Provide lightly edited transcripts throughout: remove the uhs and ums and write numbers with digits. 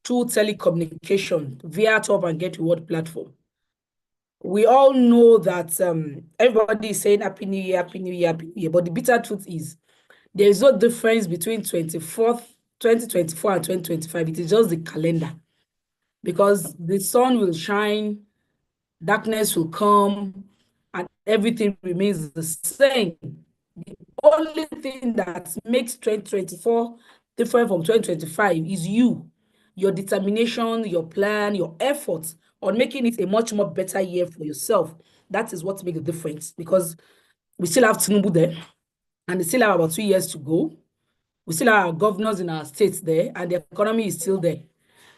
through telecommunication via Top and Get Reward platform. We all know that everybody is saying Happy New Year, Happy New Year, Happy New Year. But the bitter truth is there is no difference between 2024 and 2025. It is just the calendar. Because the sun will shine, darkness will come, and everything remains the same. The only thing that makes 2024 different from 2025 is you, your determination, your plan, your efforts on making it a much more better year for yourself. That is what makes the difference, because we still have Tinubu there, and we still have about 2 years to go. We still have our governors in our states there, and the economy is still there.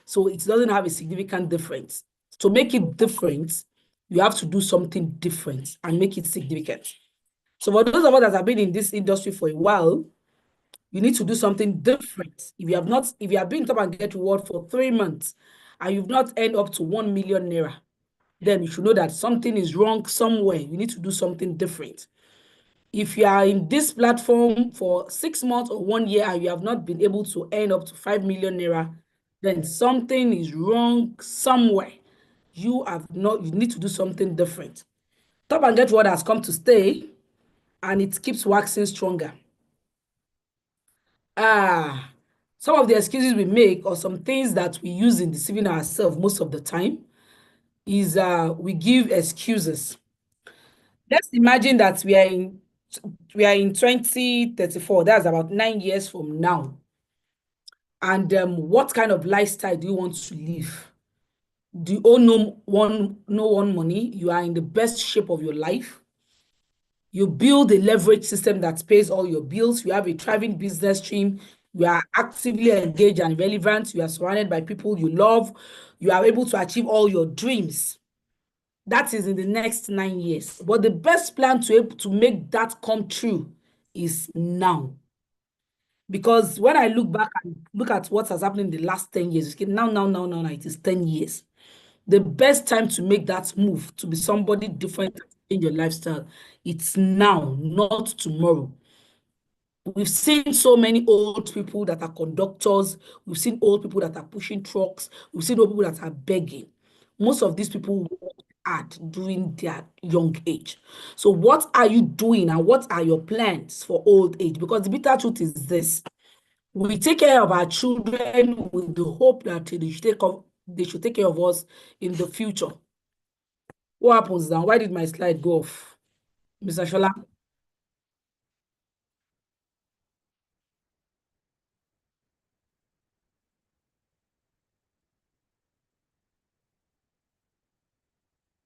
So it doesn't have a significant difference. To make it different, you have to do something different and make it significant. So for those of us that have been in this industry for a while, you need to do something different. If you have been Top and Get Reward for 3 months and you've not earned up to 1 million naira, then you should know that something is wrong somewhere. You need to do something different. If you are in this platform for 6 months or 1 year and you have not been able to earn up to 5 million naira, then something is wrong somewhere. You need to do something different. Top and Get Reward has come to stay, and it keeps waxing stronger. Some of the excuses we make, or some things that we use in deceiving ourselves most of the time, is we give excuses. Let's imagine that we are in 2034. That's about 9 years from now. And what kind of lifestyle do you want to live? Do you own no one money? You are in the best shape of your life. You build a leverage system that pays all your bills. You have a thriving business stream. You are actively engaged and relevant. You are surrounded by people you love. You are able to achieve all your dreams. That is in the next 9 years. But the best plan to make that come true is now. Because when I look back and look at what has happened in the last 10 years, now, it is 10 years. The best time to make that move, to be somebody different in your lifestyle, it's now, not tomorrow. We've seen so many old people that are conductors. We've seen old people that are pushing trucks. We've seen old people that are begging. Most of these people worked hard during their young age. So what are you doing and what are your plans for old age? Because the bitter truth is this: we take care of our children with the hope that they should take care of us in the future. What happens now? Why did my slide go off, Mr. Shola?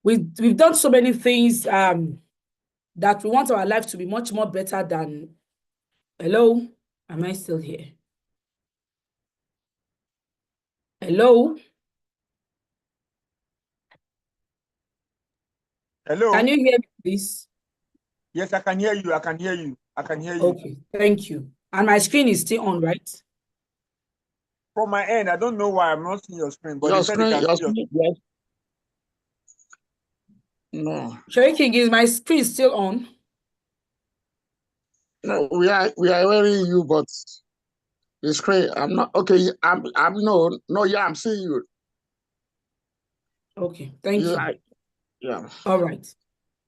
We've done so many things that we want our life to be much more better than. Hello? Am I still here? Hello? Hello? Can you hear me, please? Yes, I can hear you. I can hear you. I can hear you. Okay, thank you. And my screen is still on, right? From my end, I don't know why I'm not seeing your screen, but Your you said you screen, can your see your screen, yes. No, Sherry King, is my screen still on? no, we are hearing you, but the screen, I'm not okay. I'm no, yeah, I'm seeing you. Okay, thank you. Yeah. All right.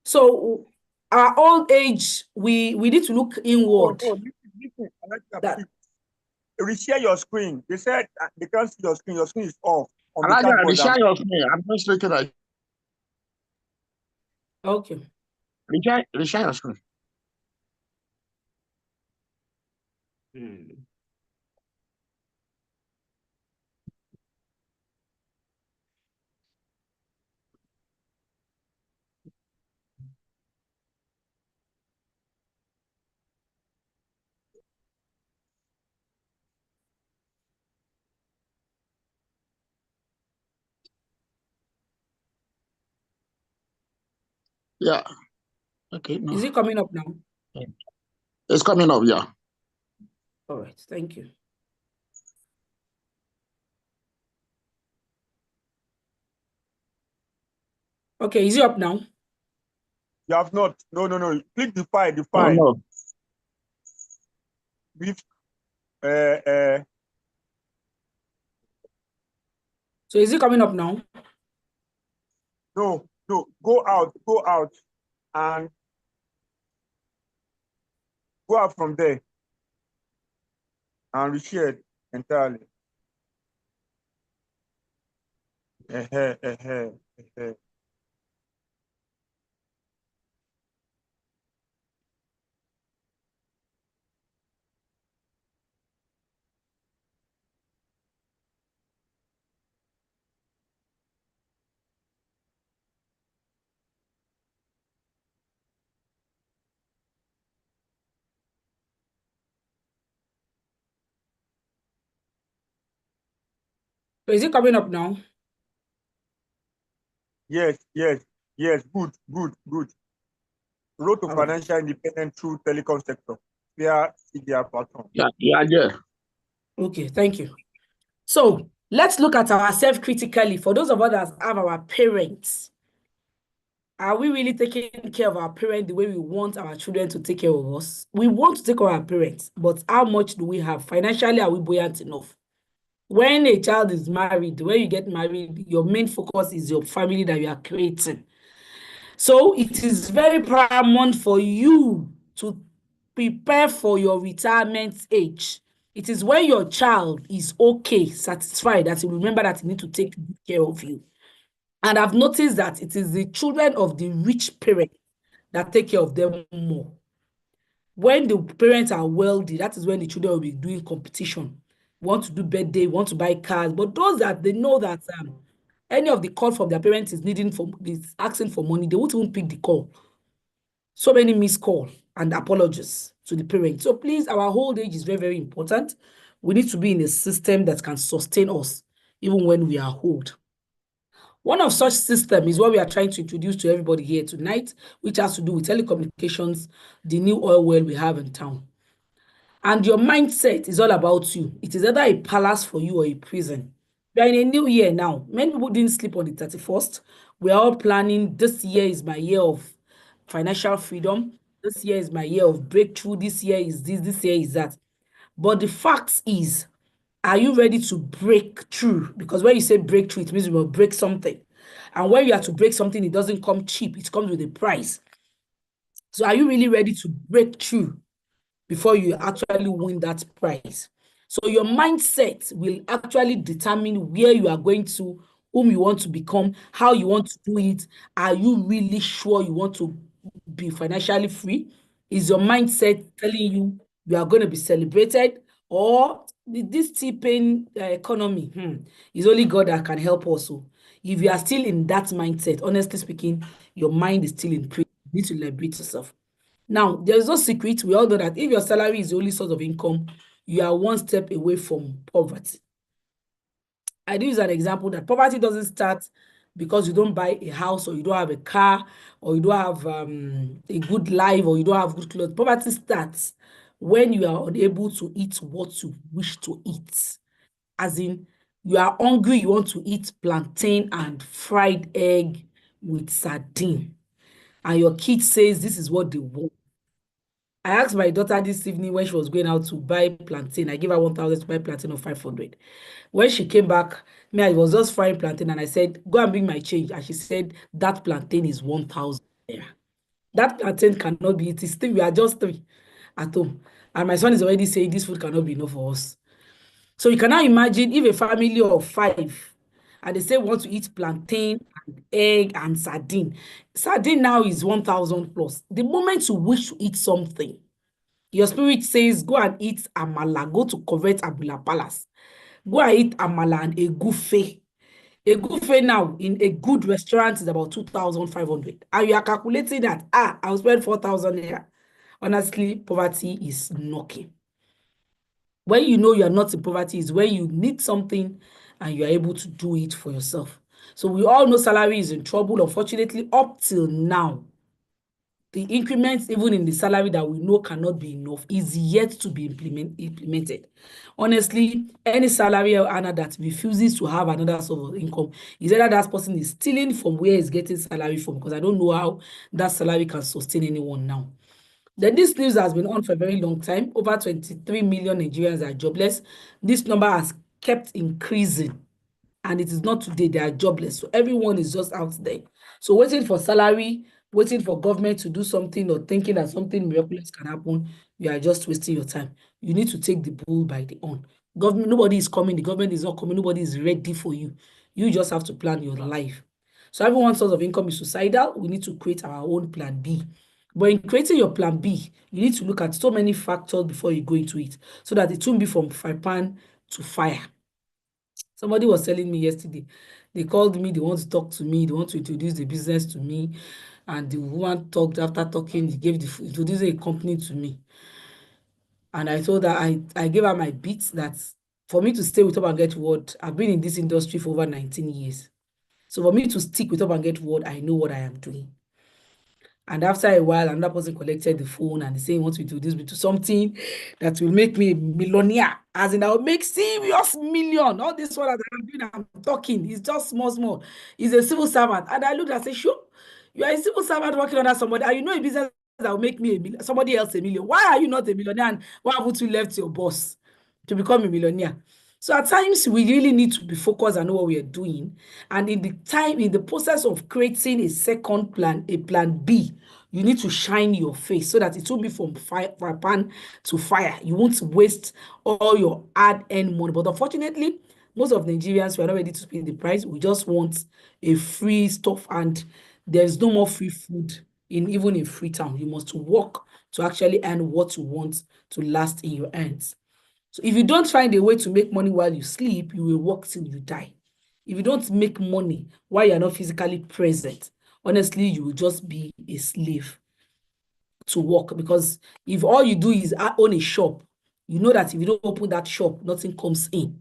So our old age, we need to look inward. Listen. Reshare your screen. They said they can't see your screen. Your screen is off. Reshare your screen. I'm just looking at. Okay. Reshare your screen. Yeah. Okay. No. Is it coming up now? It's coming up, yeah. All right, thank you. Okay, is it up now? You have not. No. Click the file. The Oh, file. no. With So is it coming up now? No, go out, and go out from there and reshare it entirely. So is it coming up now? Yes. Good. Road to All right. financial independence through telecom sector via CDR platform. Yeah, there. Okay, thank you. So let's look at ourselves critically. For those of us that have our parents, are we really taking care of our parents the way we want our children to take care of us? We want to take care of our parents, but how much do we have? Financially, are we buoyant enough? When a child is married, when you get married, your main focus is your family that you are creating. So it is very paramount for you to prepare for your retirement age. It is when your child is okay, satisfied, that you remember that you need to take good care of you. And I've noticed that it is the children of the rich parents that take care of them more. When the parents are wealthy, that is when the children will be doing competition. Want to do birthday, want to buy cars. But those that they know that any of the call from their parents is asking for money, they won't even pick the call. So many missed call and apologies to the parents. So please, our old age is very, very important. We need to be in a system that can sustain us even when we are old. One of such system is what we are trying to introduce to everybody here tonight, which has to do with telecommunications, the new oil well we have in town. And your mindset is all about you. It is either a palace for you or a prison. We are in a new year now. Many people didn't sleep on the 31st. We are all planning, this year is my year of financial freedom. This year is my year of breakthrough. This year is this year is that. But the fact is, are you ready to break through? Because when you say breakthrough, it means you will break something. And when you have to break something, it doesn't come cheap. It comes with a price. So are you really ready to break through before you actually win that prize? So your mindset will actually determine where you are going to, whom you want to become, how you want to do it. Are you really sure you want to be financially free? Is your mindset telling you are going to be celebrated? Or this tipping economy, is only God that can help also. If you are still in that mindset, honestly speaking, your mind is still in prison. You need to liberate yourself. Now, there's no secret. We all know that if your salary is the only source of income, you are one step away from poverty. I do use an example that poverty doesn't start because you don't buy a house or you don't have a car or you don't have a good life or you don't have good clothes. Poverty starts when you are unable to eat what you wish to eat. As in, you are hungry, you want to eat plantain and fried egg with sardine. And your kid says this is what they want. I asked my daughter this evening when she was going out to buy plantain. I gave her 1,000 to buy plantain of 500. When she came back, me, I was just frying plantain and I said, go and bring my change. And she said, that plantain is 1,000 naira. That plantain cannot be, it is three, we are just three at home. And my son is already saying this food cannot be enough for us. So you can now imagine if a family of 5 and they say want to eat plantain and egg and sardine. Sardine now is 1,000 plus. The moment you wish to eat something, your spirit says, go and eat amala, go to correct Abula Palace. Go and eat amala and egufe. Egufe now in a good restaurant is about 2,500. And you are calculating that, I'll spend 4,000 naira. Honestly, poverty is knocking. When you know you are not in poverty is when you need something and you are able to do it for yourself. So we all know salary is in trouble. Unfortunately, up till now, the increments, even in the salary that we know cannot be enough, is yet to be implemented. Honestly, any salary earner that refuses to have another source of income is either that person is stealing from where he's getting salary from, because I don't know how that salary can sustain anyone now. Then this news has been on for a very long time. Over 23 million Nigerians are jobless. This number has kept increasing. and it is not today. They are jobless. So everyone is just out there. So waiting for salary, waiting for government to do something or thinking that something miraculous can happen, you are just wasting your time. You need to take the bull by the horn. Government, nobody is coming. The government is not coming. Nobody is ready for you. You just have to plan your life. So everyone's source of income is suicidal. We need to create our own plan B. But in creating your plan B, you need to look at so many factors before you go into it so that it won't be from fry pan to fire. Somebody was telling me yesterday, they called me, they want to talk to me, they want to introduce the business to me. And the woman talked, after talking, he gave introduced a company to me. And I told her, I gave her my beats that for me to stay with Top and Get Word, I've been in this industry for over 19 years. So for me to stick with Top and Get Word, I know what I am doing. And after a while, another person collected the phone and they say, wants me to introduce me to something that will make me a millionaire. As in, I will make serious million. All this one that I'm doing, I'm talking. It's just small. He's a civil servant. And I looked and said, sure, you are a civil servant working under somebody. And you know a business that will make me somebody else a million. Why are you not a millionaire? And why haven't you left your boss to become a millionaire? So at times we really need to be focused and know what we are doing. And in the process of creating a second plan, a plan B, you need to shine your face so that it won't be from fire pan to fire. You won't waste all your hard-earned money. But unfortunately, most of Nigerians, we are not ready to pay the price. We just want a free stuff, and there's no more free food even in Freetown. You must work to actually earn what you want to last in your hands. So if you don't find a way to make money while you sleep, you will work till you die. If you don't make money while you're not physically present, honestly, you will just be a slave to work. Because if all you do is own a shop, you know that if you don't open that shop, nothing comes in.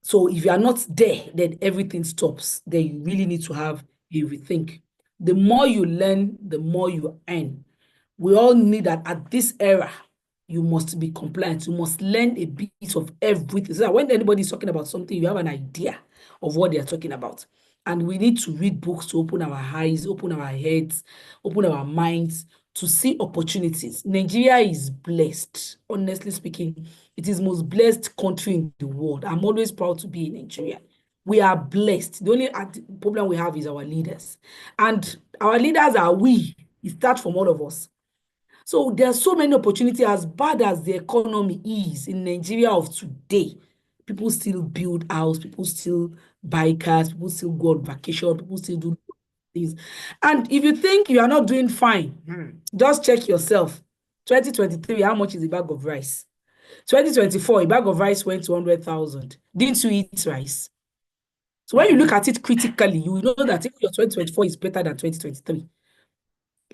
So if you are not there, then everything stops. Then you really need to have a rethink. The more you learn, the more you earn. We all need that at this era. You must be compliant. You must learn a bit of everything. So that when anybody is talking about something, you have an idea of what they are talking about. And we need to read books to open our eyes, open our heads, open our minds to see opportunities. Nigeria is blessed. Honestly speaking, it is the most blessed country in the world. I'm always proud to be in Nigeria. We are blessed. The only problem we have is our leaders. And our leaders are we. It starts from all of us. So there are so many opportunities. As bad as the economy is in Nigeria of today, people still build house, people still buy cars, people still go on vacation, people still do things. And if you think you are not doing fine, just check yourself. 2023, how much is a bag of rice? 2024, a bag of rice went to 100,000. Didn't you eat rice? So when you look at it critically, you will know that if your 2024 is better than 2023.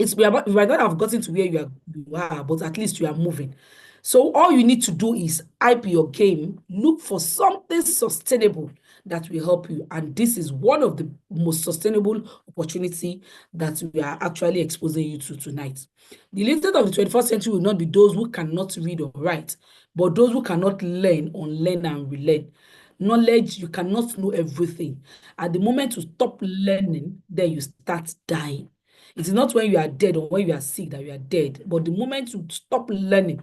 You might not have gotten to where you are, but at least you are moving. So all you need to do is hype your game, look for something sustainable that will help you. And this is one of the most sustainable opportunity that we are actually exposing you to tonight. The elite of the 21st century will not be those who cannot read or write, but those who cannot learn, unlearn, and relearn. Knowledge, you cannot know everything. At the moment you stop learning, then you start dying. It is not when you are dead or when you are sick that you are dead, but the moment you stop learning,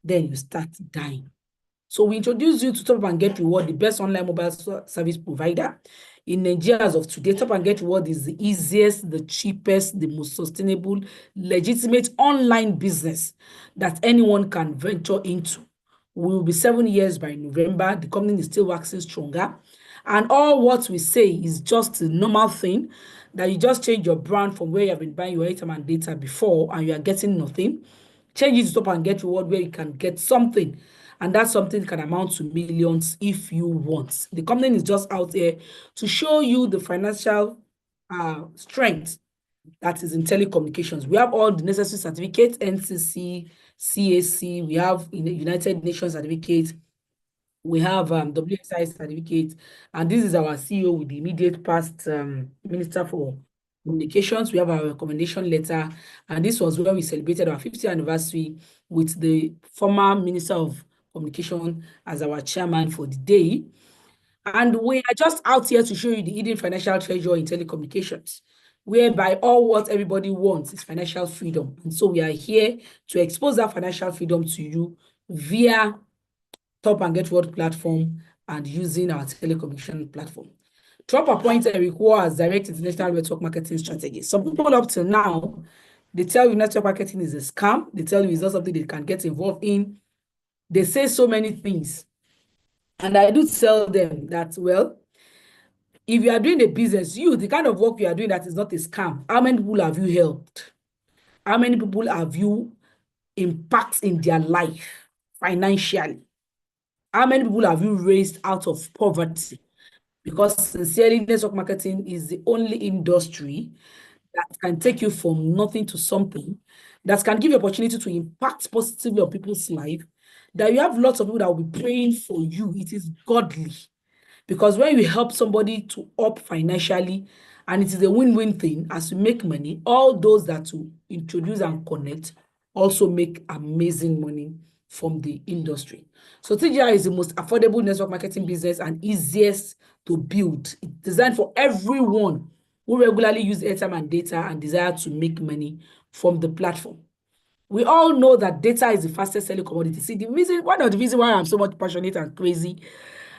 then you start dying. So we introduce you to Top and Get Reward, the best online mobile service provider in Nigeria as of today. Top and Get Reward is the easiest, the cheapest, the most sustainable, legitimate online business that anyone can venture into. We will be 7 years by November. The company is still waxing stronger. And all what we say is just a normal thing, that you just change your brand from where you have been buying your airtime and data before and you are getting nothing. Change it to Top and Get Reward where you can get something. And that something can amount to millions if you want. The company is just out there to show you the financial strength that is in telecommunications. We have all the necessary certificates, NCC, CAC, we have United Nations certificate, we have WSI certificate, and this is our CEO with the immediate past Minister for Communications. We have our recommendation letter, and this was where we celebrated our 50th anniversary with the former Minister of Communication as our chairman for the day. And we are just out here to show you the hidden financial treasure in telecommunications, whereby all what everybody wants is financial freedom. And so we are here to expose that financial freedom to you via Top and Get Reward platform and using our telecommunication platform. Trump appointed Eric Wall as Director International Network Marketing Strategy. Some people up till now, they tell you network marketing is a scam. They tell you it's not something they can get involved in. They say so many things. And I do tell them that, well, if you are doing a business, the kind of work you are doing that is not a scam, how many people have you helped? How many people have you impacted in their life financially? How many people have you raised out of poverty? Because sincerely, network marketing is the only industry that can take you from nothing to something, that can give you opportunity to impact positively on people's life, that you have lots of people that will be praying for you. It is godly. Because when you help somebody to up financially, and it is a win-win thing, as you make money, all those that you introduce and connect also make amazing money from the industry. So TGI is the most affordable network marketing business and easiest to build. It's designed for everyone who regularly use airtime and data and desire to make money from the platform. We all know that data is the fastest selling commodity. See, one of the reasons why I'm so much passionate and crazy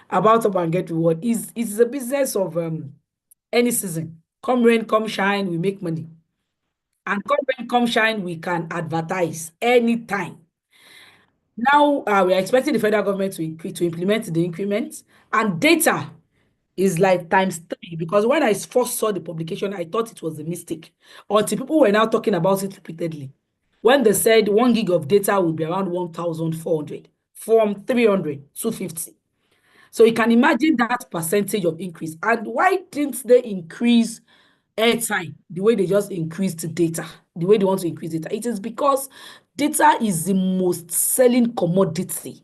about Up and Get Reward is it is a business of any season. Come rain, come shine, we make money. And come rain, come shine, we can advertise anytime. Now we are expecting the federal government to implement the increment, and data is like ×3, because when I first saw the publication, I thought it was a mistake until people were now talking about it repeatedly. When they said 1 gig of data will be around 1,400 from 300 to 50. So you can imagine that percentage of increase. And why didn't they increase airtime the way they just increased data, the way they want to increase data? It is because data is the most selling commodity.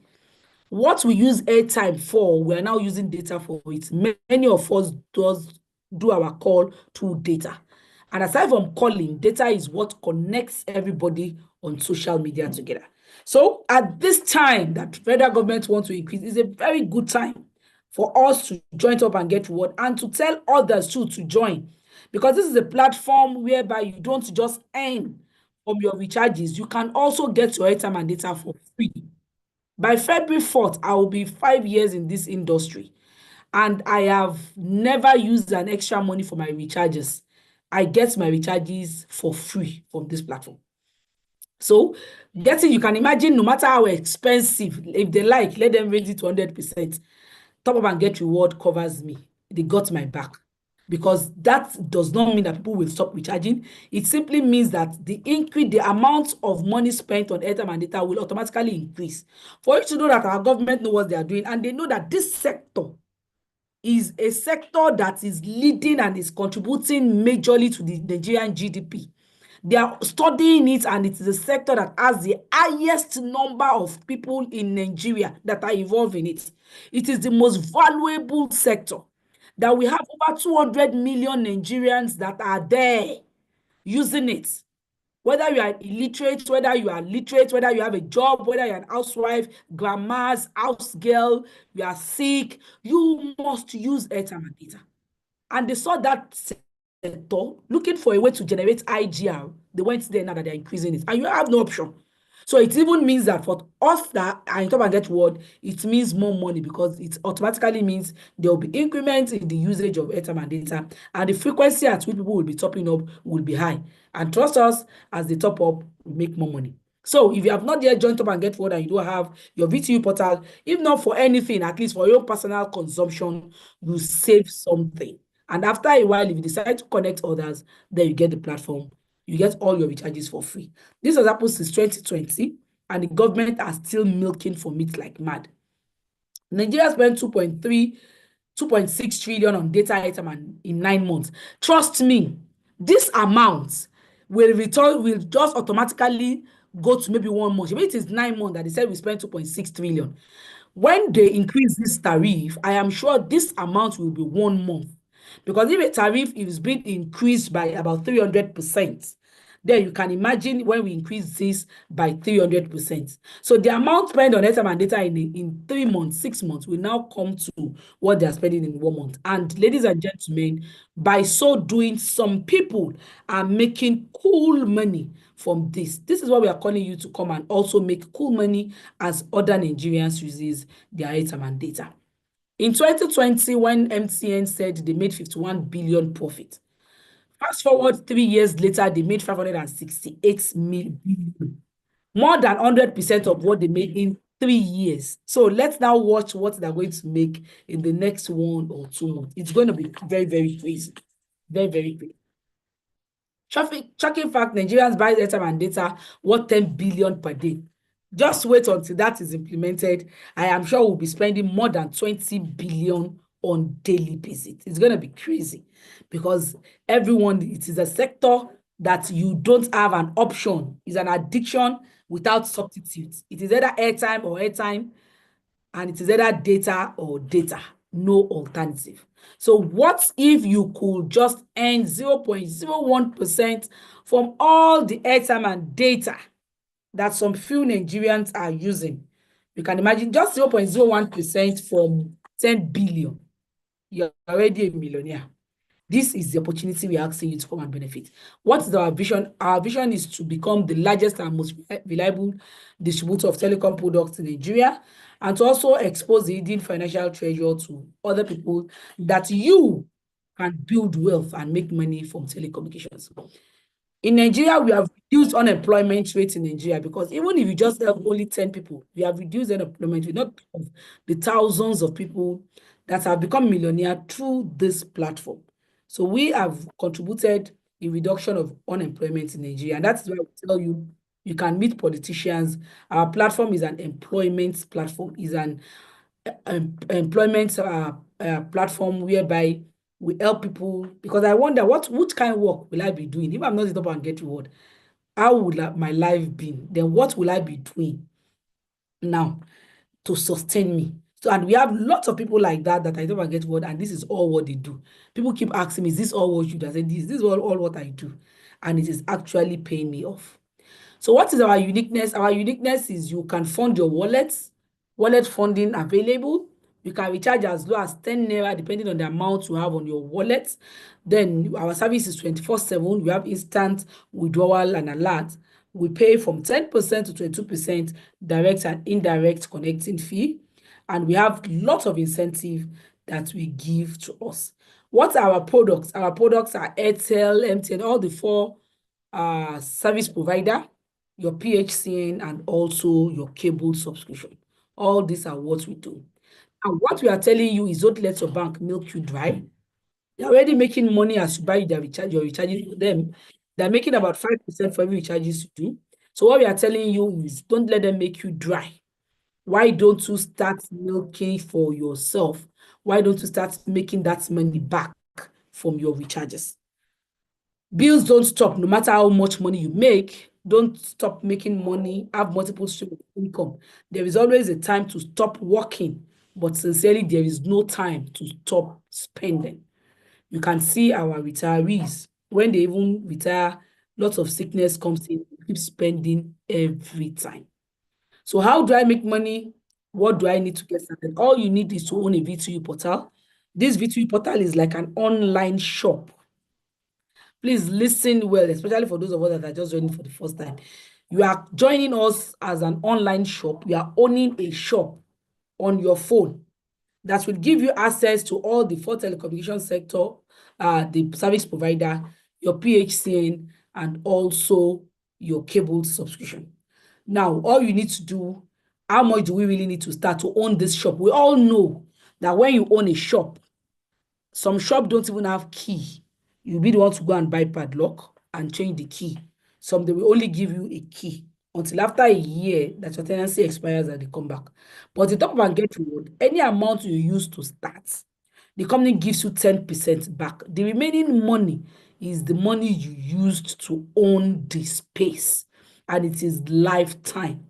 What we use airtime for, we are now using data for it. Many of us do our call through data. And aside from calling, data is what connects everybody on social media together. So at this time that federal government wants to increase, is a very good time for us to join Up and Get Reward and to tell others too to join. Because this is a platform whereby you don't just earn from your recharges, you can also get your airtime and data for free. By February 4th, I will be 5 years in this industry, and I have never used an extra money for my recharges. I get my recharges for free from this platform. So you can imagine, no matter how expensive, if they like, let them raise it to 100%. Top Up and Get Reward covers me. They got my back. Because that does not mean that people will stop recharging. It simply means that the amount of money spent on airtime and data will automatically increase. For you to know that our government knows what they are doing, and they know that this sector is a sector that is leading and is contributing majorly to the Nigerian GDP. They are studying it, and it is a sector that has the highest number of people in Nigeria that are involved in it. It is the most valuable sector, that we have over 200 million Nigerians that are there using it. Whether you are illiterate, whether you are literate, whether you have a job, whether you're an housewife, grandma's, house girl, you are sick, you must use airtime and data. And they saw that sector looking for a way to generate IGR. They went there now that they're increasing it. And you have no option. So it even means that for us that are in Top and Get Reward, it means more money, because it automatically means there will be increments in the usage of airtime and data, and the frequency at which people will be topping up will be high. And trust us, as they top up, we make more money. So if you have not yet joined Top and Get Reward and you don't have your VTU portal, if not for anything, at least for your personal consumption, you save something. And after a while, if you decide to connect others, then you get the platform. You get all your recharges for free. This has happened since 2020, and the government are still milking for meat like mad. Nigeria spent 2.6 trillion on data item in 9 months. Trust me, this amount will just automatically go to maybe 1 month. Maybe it is 9 months that they said we spent 2.6 trillion. When they increase this tariff, I am sure this amount will be 1 month. Because if a tariff is being increased by about 300%, then you can imagine when we increase this by 300%. So the amount spent on airtime and data in 3 months, 6 months will now come to what they are spending in 1 month. And ladies and gentlemen, by so doing, some people are making cool money from this. This is why we are calling you to come and also make cool money as other Nigerians uses their airtime and data. In 2020, when MTN said they made 51 billion profit, fast forward 3 years later, they made 568 million, more than 100% of what they made in 3 years. So let's now watch what they're going to make in the next 1 or 2 months. It's going to be very, very crazy. Very, very crazy. Shocking fact, Nigerians buy airtime and data worth 10 billion per day. Just wait until that is implemented. I am sure we'll be spending more than 20 billion on daily basis. It's going to be crazy because everyone, it is a sector that you don't have an option. It's an addiction without substitutes. It is either airtime or airtime, and it is either data or data, no alternative. So what if you could just earn 0.01% from all the airtime and data that some few Nigerians are using? You can imagine just 0.01% from 10 billion. You're already a millionaire. This is the opportunity we are asking you to come and benefit. What is our vision? Our vision is to become the largest and most reliable distributor of telecom products in Nigeria, and to also expose the hidden financial treasure to other people that you can build wealth and make money from telecommunications. In Nigeria, we have reduced unemployment rate in Nigeria because even if you just help only 10 people, we have reduced unemployment rate, not of the thousands of people that have become millionaire through this platform. So we have contributed a reduction of unemployment in Nigeria. And that's why we tell you, you can meet politicians. Our platform is an employment platform, is an employment platform whereby we help people, because I wonder which kind of work will I be doing if I'm not the top and get reward? How would my life be? Then what will I be doing now to sustain me? So, and we have lots of people like that I don't get reward, and this is all what they do. People keep asking me, is this all what you do? I say, this is all what I do, and it is actually paying me off. So what is our uniqueness? Our uniqueness is you can fund your wallet funding available. You can recharge as low as 10 naira depending on the amount you have on your wallet. Then our service is 24/7. We have instant withdrawal and alert. We pay from 10% to 22% direct and indirect connecting fee. And we have lots of incentive that we give to us. What are our products? Our products are Airtel, MTN, all the 4 service provider, your PHCN, and also your cable subscription. All these are what we do. And what we are telling you is don't let your bank milk you dry. They're already making money as you buy your recharges for them. They're making about 5% for every recharges you do. So what we are telling you is don't let them make you dry. Why don't you start milking for yourself? Why don't you start making that money back from your recharges? Bills don't stop no matter how much money you make. Don't stop making money, have multiple streams of income. There is always a time to stop working, but sincerely, there is no time to stop spending. You can see our retirees, when they even retire, lots of sickness comes in, keep spending every time. So how do I make money? What do I need to get started? All you need is to own a V2U portal. This V2U portal is like an online shop. Please listen well, especially for those of us that are just joining for the first time. You are joining us as an online shop. You are owning a shop on your phone that will give you access to all the 4 telecommunication sector, the service provider, your PHCN, and also your cable subscription. Now, all you need to do, how much do we really need to start to own this shop? We all know that when you own a shop, some shops don't even have key. You'll be the one to go and buy padlock and change the key. Some, they will only give you a key until after a year that your tenancy expires and they come back. But the top and get reward, any amount you use to start, the company gives you 10% back. The remaining money is the money you used to own the space, and it is lifetime.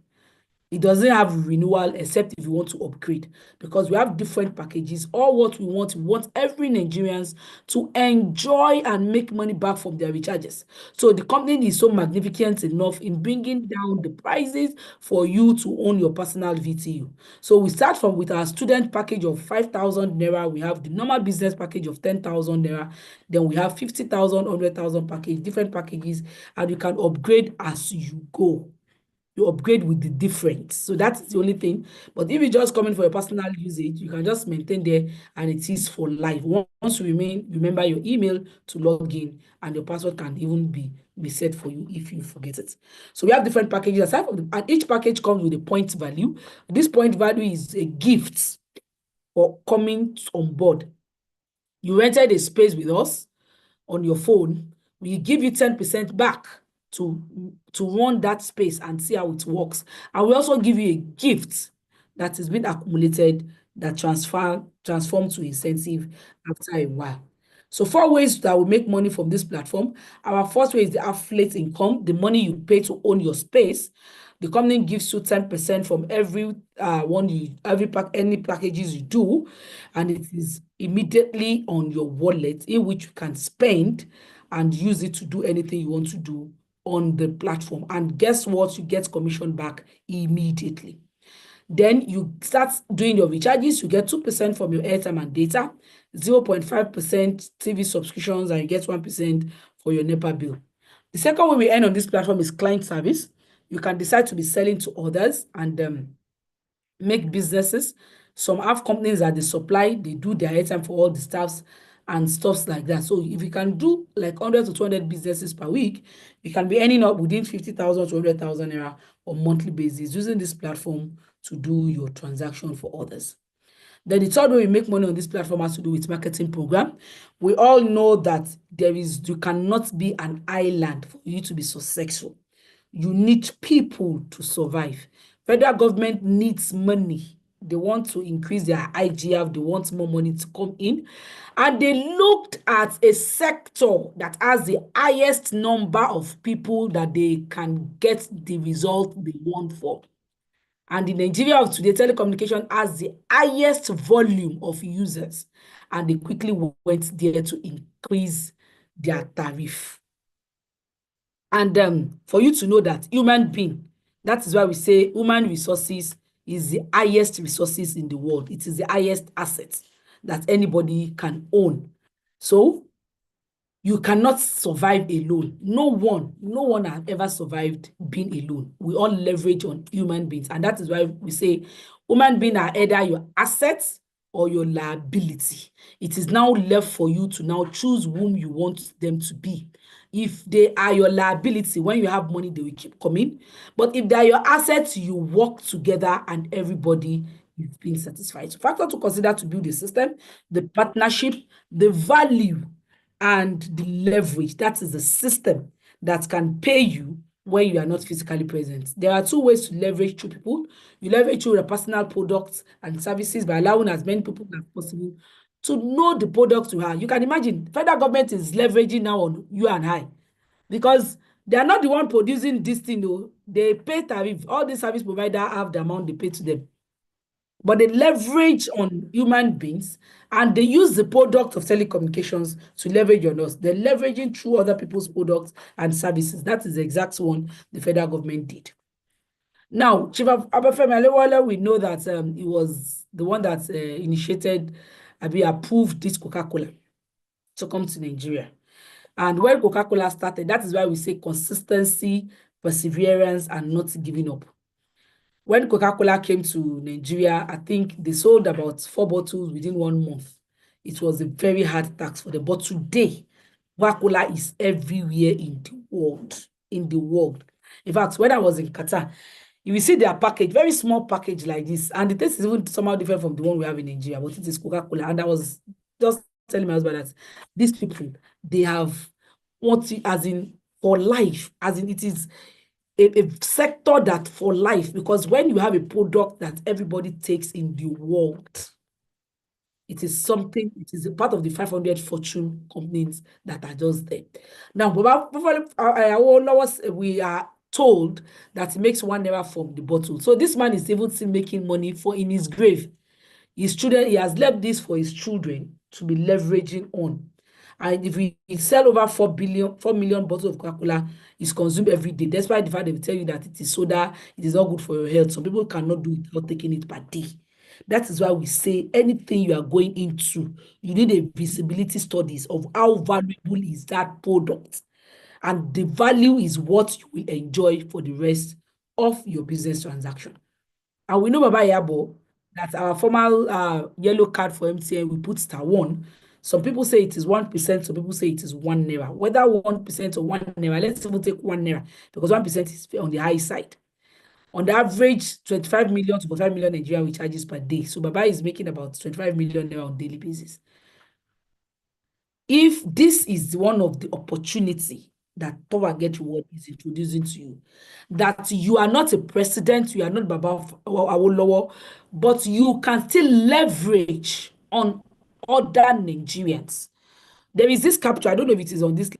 It doesn't have renewal except if you want to upgrade, because we have different packages. All what we want every Nigerians to enjoy and make money back from their recharges. So the company is so magnificent enough in bringing down the prices for you to own your personal VTU. So we start from with our student package of 5,000 naira. We have the normal business package of 10,000 naira. Then we have 50,000, 100,000 package, different packages, and you can upgrade as you go. you upgrade with the difference. So that's the only thing. But if you just come in for your personal usage, you can just maintain there, and it is for life. Once you remember your email to log in, and your password can even be set for you if you forget it. So we have different packages aside from and each package comes with a point value. This point value is a gift for coming on board. You rented a space with us on your phone, we give you 10% back to run that space and see how it works. And we also give you a gift that has been accumulated that transform to incentive after a while. So 4 ways that we make money from this platform. Our first way is the affiliate income, the money you pay to own your space. The company gives you 10% from every any packages you do, and it is immediately on your wallet, in which you can spend and use it to do anything you want to do on the platform. And guess what? You get commission back immediately. Then you start doing your recharges. You get 2% from your airtime and data, 0.5% TV subscriptions, and you get 1% for your NEPA bill. The second way we earn on this platform is client service. You can decide to be selling to others and make businesses. Some have companies that they supply, they do their airtime for all the staffs and stuffs like that. So if you can do like 100 to 200 businesses per week, you can be earning up within 50,000 to 100,000 naira on monthly basis using this platform to do your transaction for others. Then the third way we make money on this platform has to do with marketing program. We all know that you cannot be an island for you to be successful. You need people to survive. Federal government needs money. They want to increase their IGF. They want more money to come in. And they looked at a sector that has the highest number of people that they can get the result they want for. And in Nigeria of today, telecommunication has the highest volume of users. And they quickly went there to increase their tariff. And for you to know that human being, that is why we say human resources is the highest resources in the world. It is the highest asset that anybody can own. So you cannot survive alone. No one has ever survived being alone. We all leverage on human beings. And that is why we say human beings are either your assets or your liability. It is now left for you to now choose whom you want them to be. If they are your liability, when you have money, they will keep coming. But if they are your assets, you work together and everybody is being satisfied. So factor to consider to build a system, the partnership, the value, and the leverage. That is the system that can pay you when you are not physically present. There are 2 ways to leverage through people. You leverage through your personal products and services by allowing as many people as possible to know the products you have. You can imagine, federal government is leveraging now on you and I, because they are not the one producing this thing, though. They pay tariff. All the service providers have the amount they pay to them. But they leverage on human beings, and they use the product of telecommunications to leverage on us. They're leveraging through other people's products and services. That is the exact one the federal government did. Now, Chief Obafemi Awolowo, we know that he was the one that initiated, approved this Coca-Cola to come to Nigeria. And when Coca-Cola started, that is why we say consistency, perseverance, and not giving up. When Coca-Cola came to Nigeria, I think they sold about 4 bottles within 1 month. It was a very hard task for them. But today, Coca-Cola is everywhere in the world. In fact, when I was in Qatar, you will see their package, very small package like this. And the taste is even somehow different from the one we have in Nigeria, but it is Coca-Cola. And I was just telling my husband that these people, they have what, as in for life, as in it is a sector that for life, because when you have a product that everybody takes in the world, it is something, it is a part of the 500 fortune companies that are just there. Now, we are told that he makes 1 naira from the bottle. So this man is even still making money in his grave. His children, he has left this for his children to be leveraging on. And if we sell over 4 million bottles of Coca-Cola, is consumed every day, despite the fact they will tell you that it is soda, it is not good for your health. Some people cannot do it without taking it per day. That is why we say anything you are going into, you need a visibility studies of how valuable is that product. And the value is what you will enjoy for the rest of your business transaction. And we know Baba Yabo, that our formal yellow card for MTN, we put *1. Some people say it is 1%, some people say it is 1 naira. Whether 1% or 1 naira, let's even take 1 naira, because 1% is on the high side. On the average, 25 million to 45 million Nigeria we charges per day. So Baba is making about 25 million naira on daily basis. If this is one of the opportunity that Power Get Reward is introducing to you, that you are not a president, you are not Baba Awolowo, but you can still leverage on other Nigerians. There is this capture, I don't know if it is on this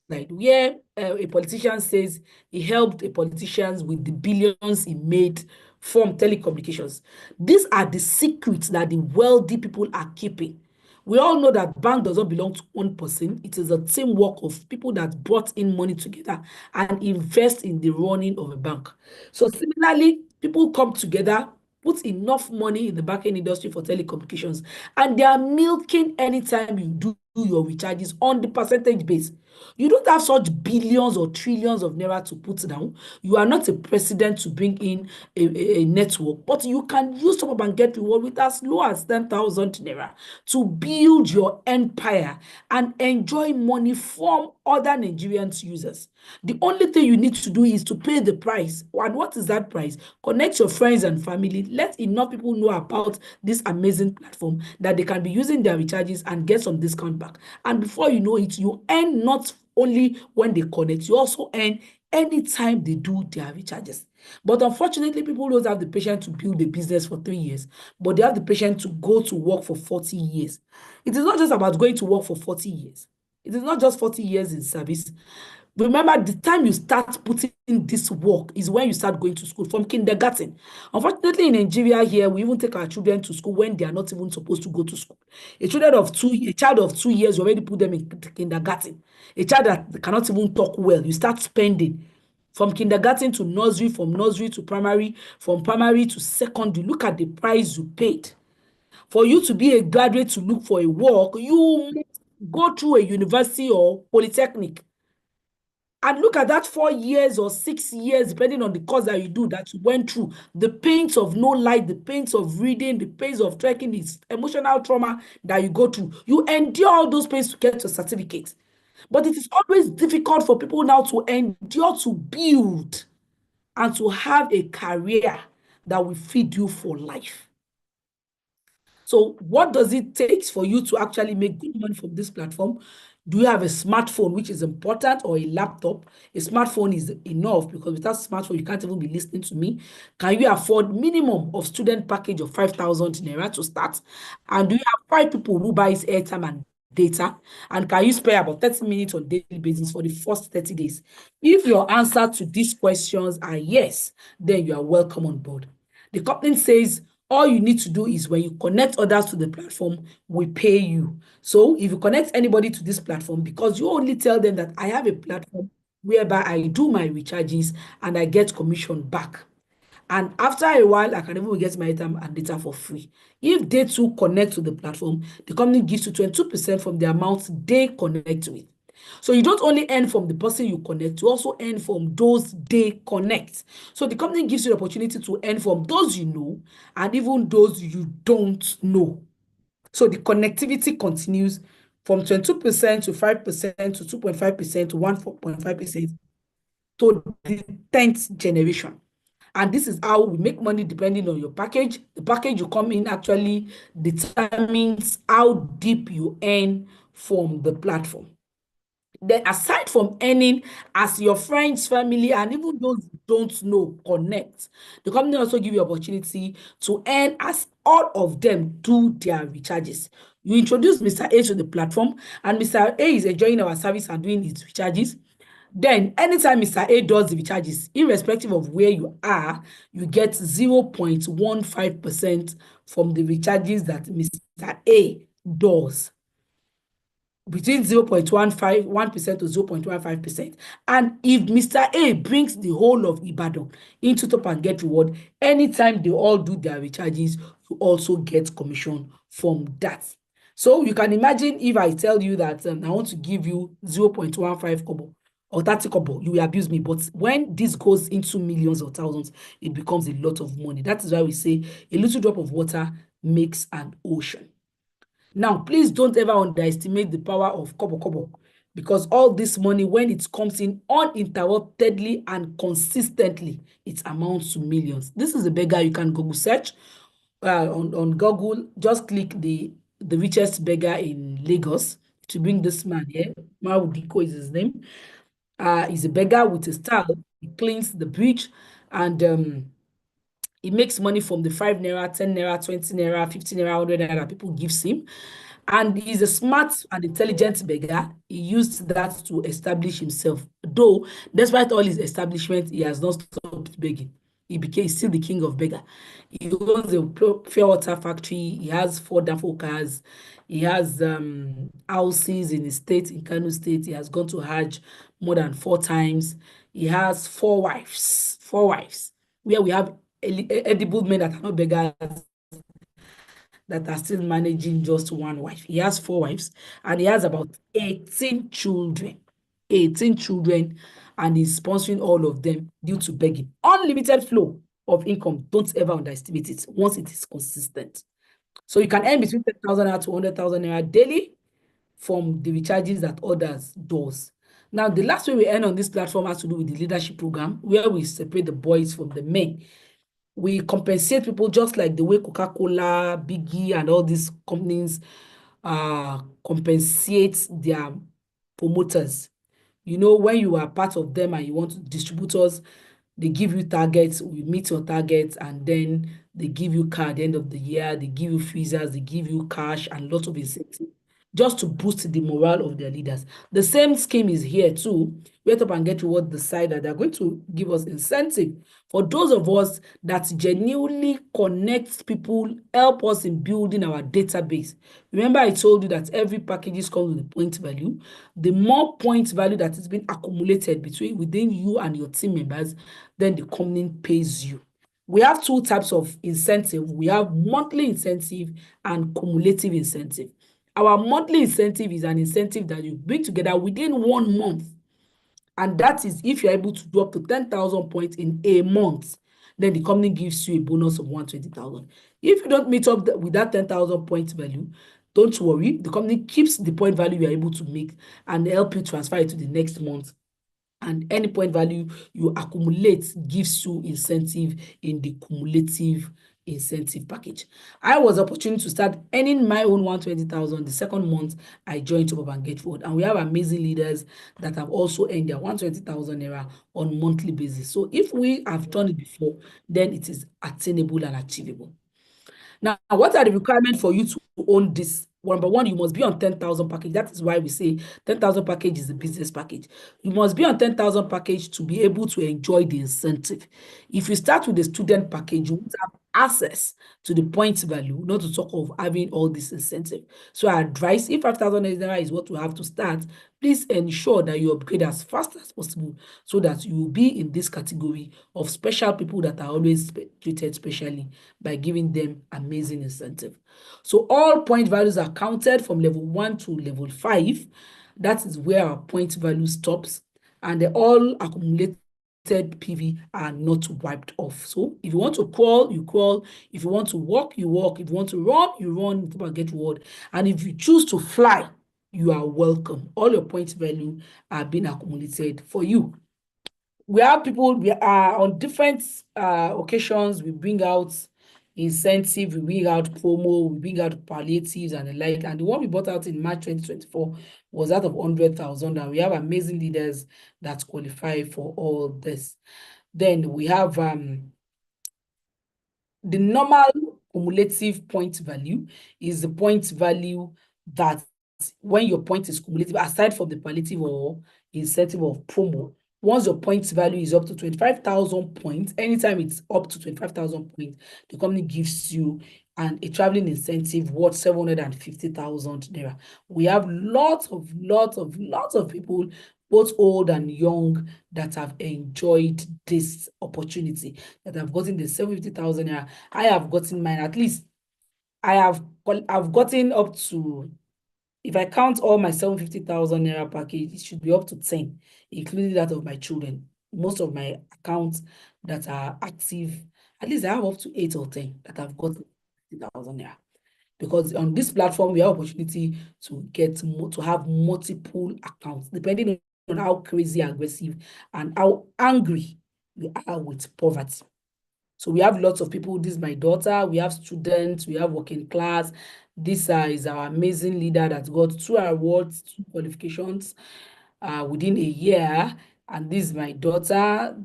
slide, where a politician says he helped a politician with the billions he made from telecommunications. These are the secrets that the wealthy people are keeping. We all know that bank does not belong to one person. It is a teamwork of people that brought in money together and invest in the running of a bank. So similarly, people come together, put enough money in the banking industry for telecommunications, and they are milking anytime you do your recharges on the percentage base. You don't have such billions or trillions of naira to put down. You are not a president to bring in a network, but you can use Top Up and Get Reward with as low as 10,000 naira to build your empire and enjoy money from other Nigerian users. The only thing you need to do is to pay the price. And what is that price? Connect your friends and family. Let enough people know about this amazing platform that they can be using their recharges and get some discount back. And before you know it, you earn not only when they connect, you also earn anytime they do their recharges. But unfortunately, people don't have the patience to build a business for 3 years, but they have the patience to go to work for 40 years. It is not just about going to work for 40 years. It is not just 40 years in service. Remember, the time you start putting in this work is when you start going to school, from kindergarten. Unfortunately, in Nigeria here, we even take our children to school when they are not even supposed to go to school. A child of 2 years, you already put them in kindergarten. A child that cannot even talk well, you start spending from kindergarten to nursery, from nursery to primary, from primary to secondary. Look at the price you paid. For you to be a graduate to look for a work, you must go through a university or polytechnic. And look at that 4 years or 6 years, depending on the course that you do, that you went through. The pains of no light, the pains of reading, the pains of trekking, the emotional trauma that you go through. You endure all those pains to get your certificate. But it is always difficult for people now to endure to build and to have a career that will feed you for life. So what does it take for you to actually make good money from this platform? Do you have a smartphone, which is important, or a laptop? A smartphone is enough, because without smartphone, you can't even be listening to me. Can you afford minimum of student package of 5,000 naira to start? And do you have 5 people who buys airtime and data? And can you spare about 30 minutes on daily basis for the first 30 days? If your answer to these questions are yes, then you are welcome on board. The company says all you need to do is when you connect others to the platform, we pay you. So if you connect anybody to this platform, because you only tell them that I have a platform whereby I do my recharges and I get commission back. And after a while, I can even get my airtime and data for free. If they too connect to the platform, the company gives you 22% from the amount they connect with. So you don't only earn from the person you connect, you also earn from those they connect. So the company gives you the opportunity to earn from those you know and even those you don't know. So the connectivity continues from 22% to 5% to 2.5% to 1.5% to the 10th generation. And this is how we make money depending on your package. The package you come in actually determines how deep you earn from the platform. Then aside from earning, as your friends, family, and even those you don't know connect, the company also give you opportunity to earn as all of them do their recharges. You introduce Mr. A to the platform, and Mr. A is enjoying our service and doing his recharges. Then anytime Mr. A does the recharges, irrespective of where you are, you get 0.15% from the recharges that Mr. A does, between 0.151% to 0.15%. And if Mr. A brings the whole of Ibadan into Top and Get Reward, anytime they all do their recharges, you also get commission from that. So you can imagine if I tell you that I want to give you 0.15 kobo or 30 kobo, you will abuse me. But when this goes into millions or thousands, it becomes a lot of money. That is why we say a little drop of water makes an ocean. Now, please don't ever underestimate the power of kobo kobo, because all this money, when it comes in uninterruptedly and consistently, it amounts to millions. This is a beggar. You can Google search on Google. Just click the richest beggar in Lagos to bring this man here. Mao Diko is his name. He's a beggar with a style. He cleans the bridge, and he makes money from the 5 naira, 10 naira, 20 naira, 15 naira, 100 naira people gives him. And he's a smart and intelligent beggar. He used that to establish himself. Though, despite all his establishment, he has not stopped begging. He's still the king of beggar. He owns a pure water factory. He has 4 Dafo cars. He has houses in his state, in Kano State. He has gone to Hajj more than 4 times. He has 4 wives. 4 wives. Where we have edible men that are not beggars, that are still managing just 1 wife. He has 4 wives, and he has about 18 children. 18 children, and he's sponsoring all of them due to begging. Unlimited flow of income. Don't ever underestimate it once it is consistent. So you can earn between 10,000 naira to 100,000 naira daily from the recharges that others does. Now, the last way we earn on this platform has to do with the leadership program, where we separate the boys from the men. We compensate people just like the way Coca-Cola, Biggie, and all these companies compensate their promoters. You know, when you are part of them and you want distributors, they give you targets, we meet your targets, and then they give you car at the end of the year, they give you freezers, they give you cash and lots of incentives, just to boost the morale of their leaders. The same scheme is here too. Wait Up and Get Reward decide that they're going to give us incentive for those of us that genuinely connect people, help us in building our database. Remember, I told you that every package comes with a point value. The more point value that is being accumulated within you and your team members, then the company pays you. We have 2 types of incentive. We have monthly incentive and cumulative incentive. Our monthly incentive is an incentive that you bring together within 1 month. And that is if you're able to do up to 10,000 points in a month, then the company gives you a bonus of 120,000. If you don't meet up with that 10,000 points value, don't worry. The company keeps the point value you're able to make and help you transfer it to the next month. And any point value you accumulate gives you incentive in the cumulative incentive package. I was opportunity to start earning my own 120,000 the second month I joined Top Up and Get Reward, and we have amazing leaders that have also earned their 120,000 naira on monthly basis. So if we have done it before, then it is attainable and achievable. Now, what are the requirements for you to own this? Number 1, you must be on 10,000 package. That is why we say 10,000 package is a business package. You must be on 10,000 package to be able to enjoy the incentive. If you start with the student package, you won't have access to the points value, not to talk of having all this incentive. So I advise, if 5,000 naira is what you have to start, please ensure that you upgrade as fast as possible so that you will be in this category of special people that are always treated specially by giving them amazing incentive. So all point values are counted from level 1 to level 5. That is where our point value stops, and they all accumulated PV are not wiped off. So if you want to crawl, you crawl. If you want to walk, you walk. If you want to run, you run. Get reward. And if you choose to fly, you are welcome. All your point value are being accumulated for you. We have people, we are on different occasions, we bring out incentive, we bring out promo, we bring out palliatives and the like. And the one we brought out in March 2024 was that of 100,000, and we have amazing leaders that qualify for all this. Then we have the normal cumulative point value is the point value that when your point is cumulative, aside from the palliative or incentive of promo, once your points value is up to 25,000 points, anytime it's up to 25,000 points, the company gives you a traveling incentive worth 750,000 naira. We have lots of people, both old and young, that have enjoyed this opportunity, that have gotten the 750,000 naira. I have gotten mine, at least I've gotten up to if I count all my 750,000 naira package, it should be up to 10, including that of my children. Most of my accounts that are active, at least I have up to 8 or 10 that have got 50,000 naira. Because on this platform, we have opportunity to have multiple accounts, depending on how crazy, aggressive, and how angry we are with poverty. So we have lots of people. This is my daughter. We have students. We have working class. This is our amazing leader that got 2 awards, 2 qualifications within a year. And this is my daughter.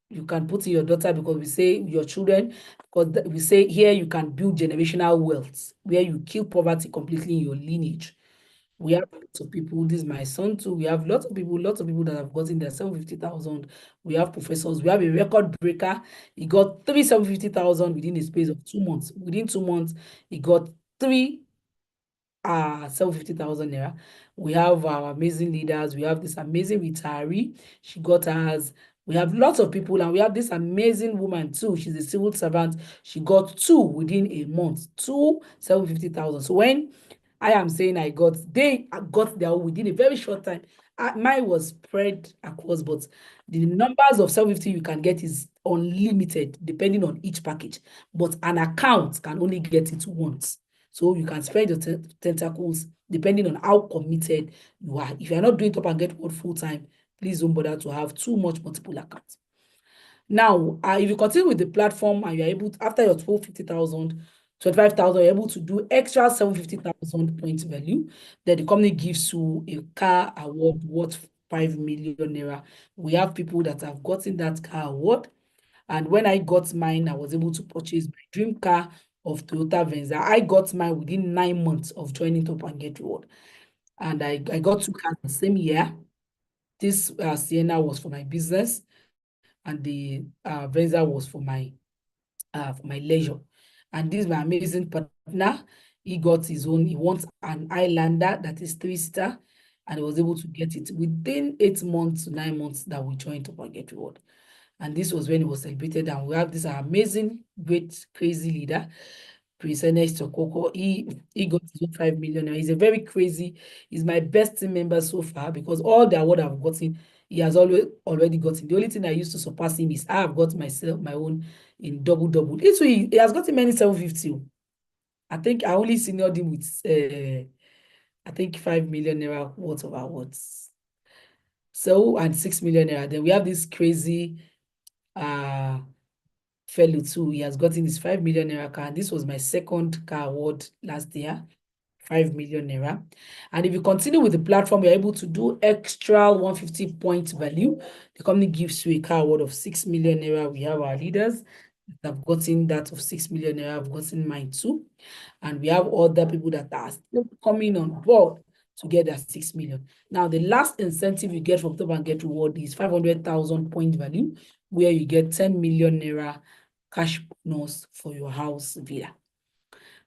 You can put in your daughter because we say your children, because we say here you can build generational wealth where you kill poverty completely in your lineage. We have lots of people. This is my son too. We have lots of people that have gotten their 750,000. We have professors. We have a record breaker. He got 750,000 within a space of 2 months. Within 2 months, he got 750,000 naira. We have our amazing leaders. We have this amazing retiree. She got hers. We have lots of people, and we have this amazing woman too. She's a civil servant. She got 2 within a month. 750,000. So when I am saying they got their own within a very short time. Mine was spread across, but the numbers of 750 you can get is unlimited depending on each package. But an account can only get it once. So you can spread your tentacles depending on how committed you are. If you're not doing Top and Get Reward full time, please don't bother to have too much multiple accounts. Now, if you continue with the platform and you're able to, after your 50,000, 25,000, you're able to do extra 750,000 points value, then the company gives you a car award worth 5 million naira. We have people that have gotten that car award. And when I got mine, I was able to purchase my dream car of Toyota Venza. I got mine within 9 months of joining Top and Get Reward. And I got 2 cars the same year. This Sienna was for my business, and the Venza was for my leisure. And this is my amazing partner. He got his own. He wants an Highlander that is 3-star, and he was able to get it within 8 months to 9 months that we joined Top and Get Reward. And this was when it was celebrated. And we have this amazing, great, crazy leader, Prince Ernest Okoko. He got his own 5 million. He's a very crazy. He's my best team member so far because all the award I've gotten, he has already gotten. The only thing I used to surpass him is I have got my own in double. He has gotten many 750. I think I only seniored him with I think 5 million naira worth of awards. So, and 6 million naira. Then we have this crazy fellow too. He has gotten his 5 million naira car. And this was my second car award last year. 5 million naira. And if you continue with the platform, you're able to do extra 150 point value. The company gives you a car award of 6 million naira. We have our leaders that have gotten that of 6 million naira. I've gotten mine too. And we have other people that are still coming on board to get that 6 million. Now, the last incentive you get from Top and Get Reward is 500,000 point value, where you get 10 million naira cash bonus for your house villa.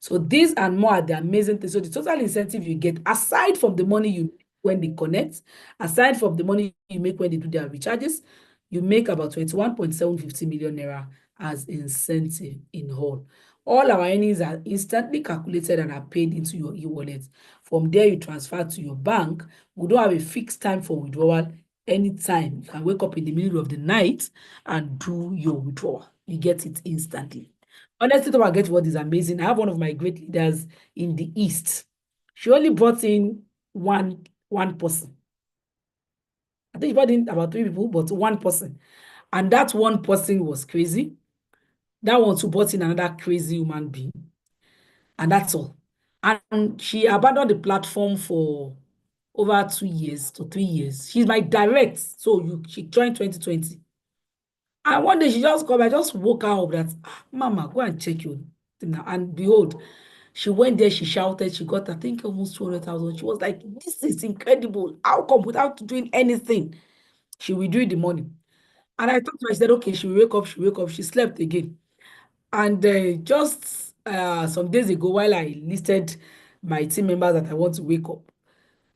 So these and more are the amazing things. So the total incentive you get, aside from the money you make when they connect, aside from the money you make when they do their recharges, you make about 21.750 million naira as incentive in all. All our earnings are instantly calculated and are paid into your e-wallet. From there, you transfer to your bank. We don't have a fixed time for withdrawal. Anytime. You can wake up in the middle of the night and do your withdrawal. You get it instantly. Honestly, Top and Get Reward is amazing. I have one of my great leaders in the East. She only brought in one person. I think she brought in about 3 people, but 1 person. And that 1 person was crazy. That one too brought in another crazy human being. And that's all. And she abandoned the platform for over 2 years to 3 years. She's my direct. So she joined 2020. And one day she just called me. I just woke her up that, Mama, go and check your thing now. And behold, she went there, she shouted, she got, I think, almost 200,000. She was like, this is incredible. How come without doing anything? She withdrew the money. And I talked to her, I said, okay, she wake up, she slept again. And just some days ago, while I listed my team members that I want to wake up,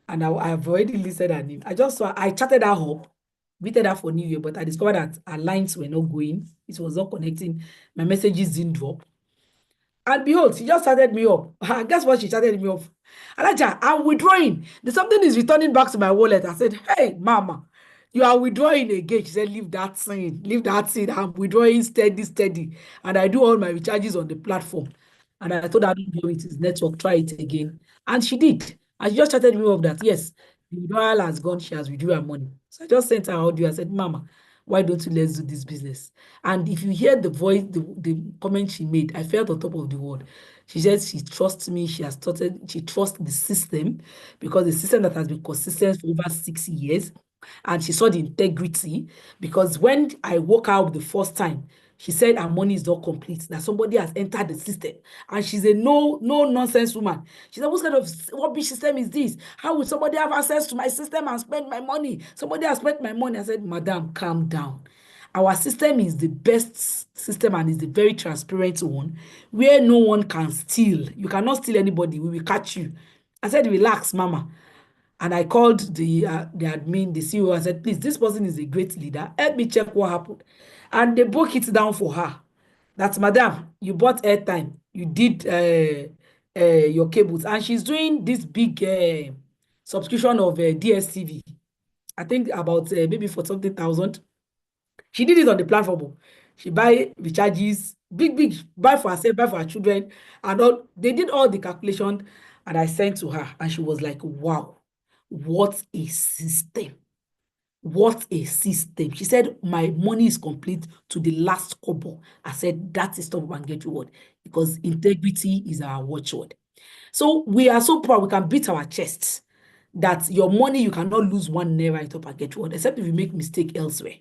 and I've already listed her name. I chatted her up, greeted her for New Year, but I discovered that her lines were not going. It was not connecting. My messages didn't drop. And behold, she just started me up. Guess what she started me off? Alaja, I'm withdrawing. Something is returning back to my wallet. I said, hey, mama, you are withdrawing again. She said, leave that thing. Leave that thing. I'm withdrawing steady, steady. And I do all my recharges on the platform. And I told her, don't do it. It's network. Try it again. And she did. And she just started me off that, yes, the withdrawal has gone. She has withdrawn her money. So I just sent her audio. I said, mama, why don't you let's do this business? And if you hear the voice, the comment she made, I felt on top of the world. She said she trusts me, she has started, she trusts the system because the system that has been consistent for over 6 years. And she saw the integrity because when I woke out the first time, she said her money is not complete, that somebody has entered the system. And she's a no nonsense woman. She said, what big system is this? How would somebody have access to my system and spend my money? Somebody has spent my money. I said, madam, calm down. Our system is the best system and is the very transparent one where no one can steal. You cannot steal anybody. We will catch you. I said, relax, mama. And I called the admin, the CEO. I said, please, this person is a great leader. Help me check what happened. And they broke it down for her. That's madam, you bought airtime. You did your cables. And she's doing this big subscription of DSTV. I think about maybe for something thousand. She did it on the platform. She buy recharges, big, buy for herself, buy for her children, and all. They did all the calculation, and I sent to her, and she was like, "Wow, what a system! What a system!" She said, "My money is complete to the last kobo." I said, "That is top and get reward because integrity is our watchword." So we are so proud we can beat our chests that your money you cannot lose one naira in top and get reward, except if you make mistake elsewhere.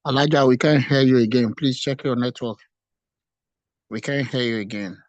Elijah, we can't hear you again. Please check your network. We can't hear you again.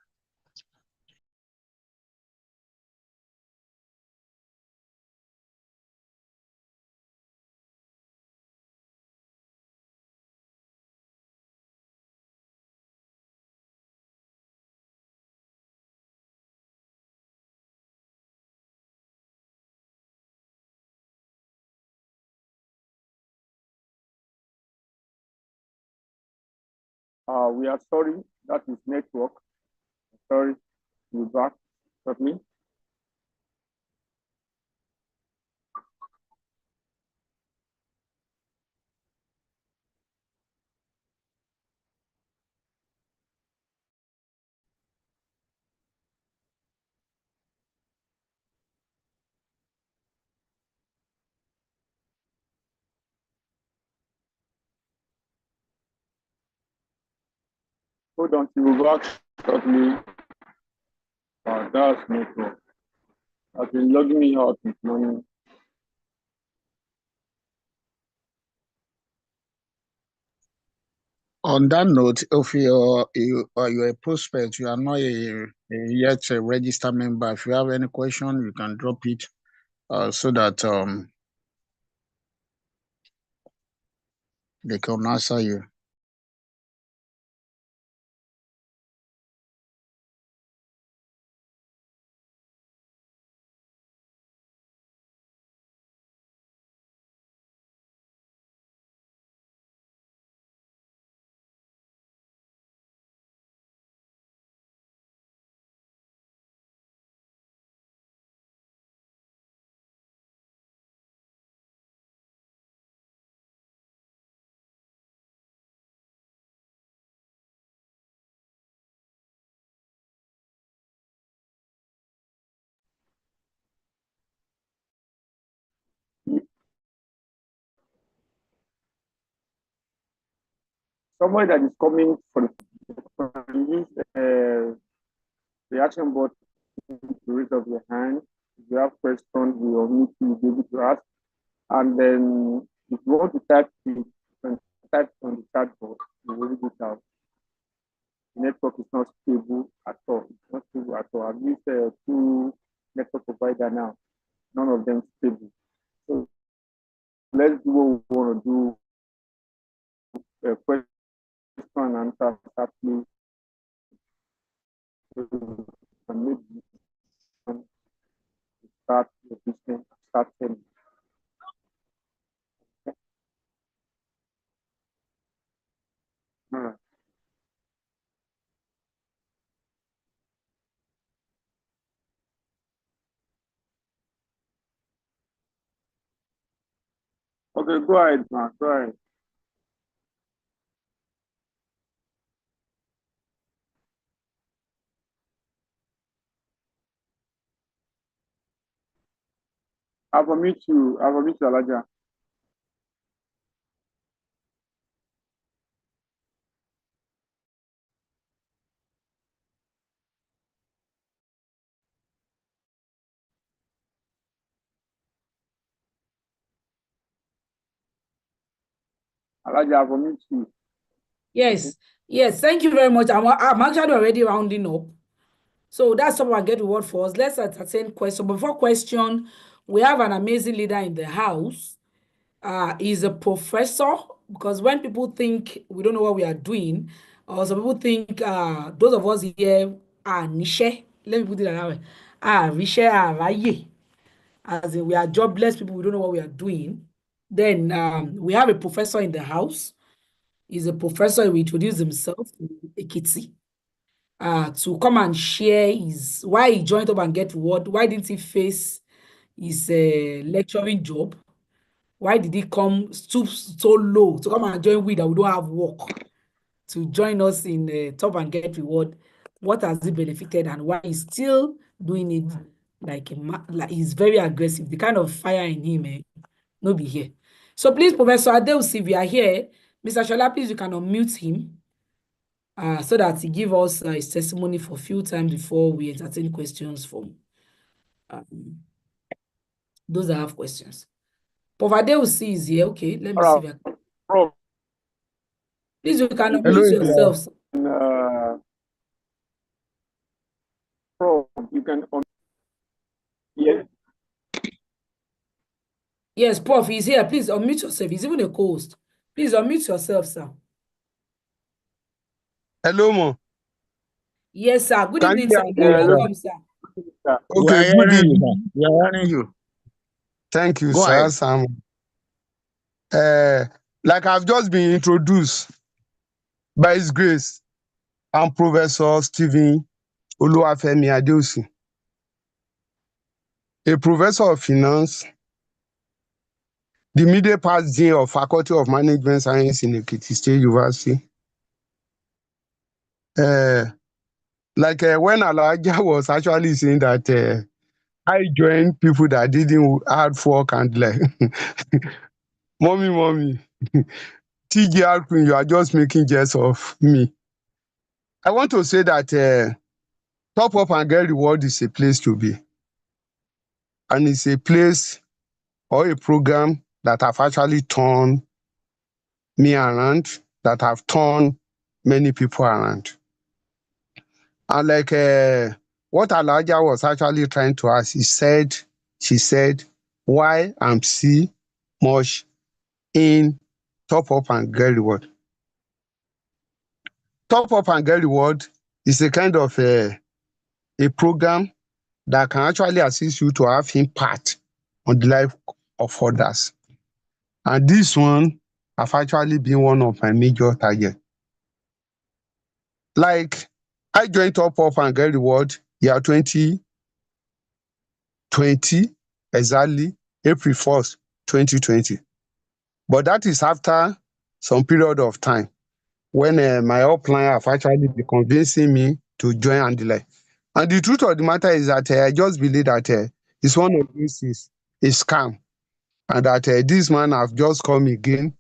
We are sorry. That is network. Sorry. We're back shortly. Hold on, we're back shortly. That's network. I've been logging me out this morning. On that note, if you're a prospect, you are not yet a registered member. If you have any question, you can drop it so that they can answer you. Somebody that is coming for use reaction button to raise up your hand. If you have questions, we will need to be able to ask. And then if you want to type it, you can type on the chat box. We will read it out. The network is not stable at all. It's not stable at all. I've used two network provider now. None of them stable. So let's do what we want to do. Question and answer exactly. And maybe start the business, start selling. All right. Okay, go ahead, man. Go ahead. I will meet you. I will meet you, Alaja. Alaja, I will meet you. Yes, yes. Thank you very much. I'm actually already rounding up. So that's someone get the word for us. Let's entertain question. Before question, we have an amazing leader in the house. He's a professor, because when people think we don't know what we are doing, or some people think those of us here are niche. Let me put it that way. Riche, raye. As in we are jobless people, we don't know what we are doing. Then we have a professor in the house. He's a professor. He will introduce himself to Ekiti to come and share his why he joined Up and Get Reward. Why didn't he face his lecturing job? Why did he come stoop so low to come and join we that we don't have work to join us in Top and Get Reward? What has he benefited and why he's still doing it like he's very aggressive? The kind of fire in him, no be here. So please, Professor Adeus, if you are here, Mr. Shola, please you can unmute him so that he give us his testimony for a few times before we entertain questions from those that have questions. Povade will see is here. Okay, let me see if I can. Prof, Please, you can Hello, unmute yourselves. Prof, you can yes. Yes, Prof, he's here. Please unmute yourself. He's even a co-host. Please unmute yourself, sir. Hello, Mo. Yes, sir. Good Can evening, you sir. hear You're me? welcome, sir. We are Okay, good hearing you, evening. sir. We are hearing you. Thank you, Go sir, ahead. Sam. Like I've just been introduced, by His grace, I'm Professor Stephen Oluwafemi Adeosi, a professor of finance, the middle past dean of Faculty of Management Science in Ekiti State University. When Alaja was actually saying that I joined people that didn't hard work and like, mommy, TGR Queen, you are just making jest of me. I want to say that Top Up and Get Reward is a place to be. And it's a place or a program that have actually turned me around, that have turned many people around. And what Alaja was actually trying to ask, she said, why I'm see much in Top Up and Get Reward. Top Up and Get Reward is a kind of a program that can actually assist you to have impact on the life of others. And this one have actually been one of my major targets. Like, I joined Top Up and Get Reward year 2020, exactly April 1st, 2020. But that is after some period of time when my upline have actually been convincing me to join Andile. And the truth of the matter is that I just believe that it's one of these is a scam, and that this man have just come again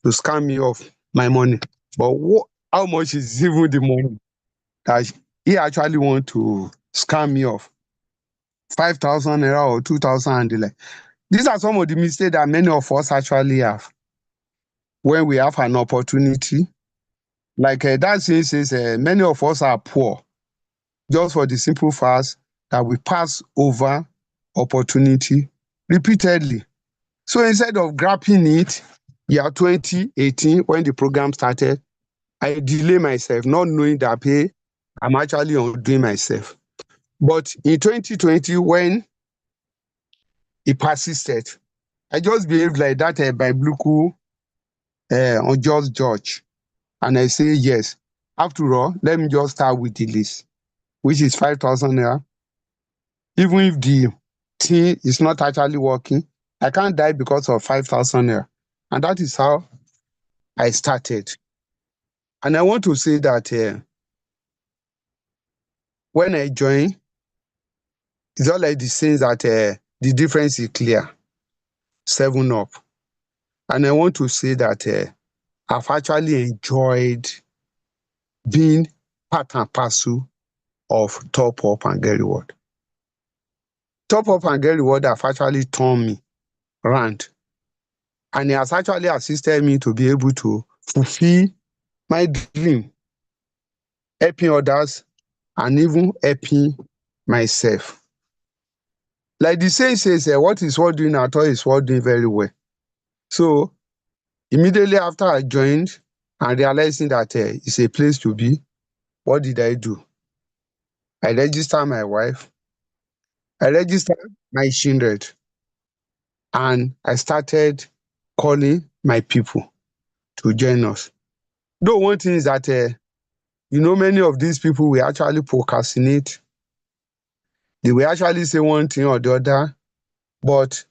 to scam me of my money. But how much is even the money that he actually want to scam me of? 5,000 naira or 2,000 Andile. These are some of the mistakes that many of us actually have when we have an opportunity. Like that saying says, many of us are poor just for the simple fact that we pass over opportunity repeatedly. So instead of grabbing it, year 2018, when the program started, I delay myself, not knowing that I'm actually undoing myself. But in 2020, when it persisted, I just behaved like that biblical unjust judge. And I say, yes, after all, let me just start with the list, which is 5,000 naira. Even if the thing is not actually working, I can't die because of 5,000 naira. And that is how I started. And I want to say that when I joined, it's not like the sense that the difference is clear. 7up. And I want to say that I've actually enjoyed being part and parcel of Top Up and Get Reward. Top Up and Get Reward have actually turned me around. And it has actually assisted me to be able to fulfill my dream, helping others and even helping myself. Like the saying says, what is worth doing at all is worth doing very well. So immediately after I joined and realizing that it's a place to be, what did I do? I registered my wife, I registered my children, and I started calling my people to join us. Though one thing is that, many of these people will actually procrastinate. They will actually say one thing or the other, but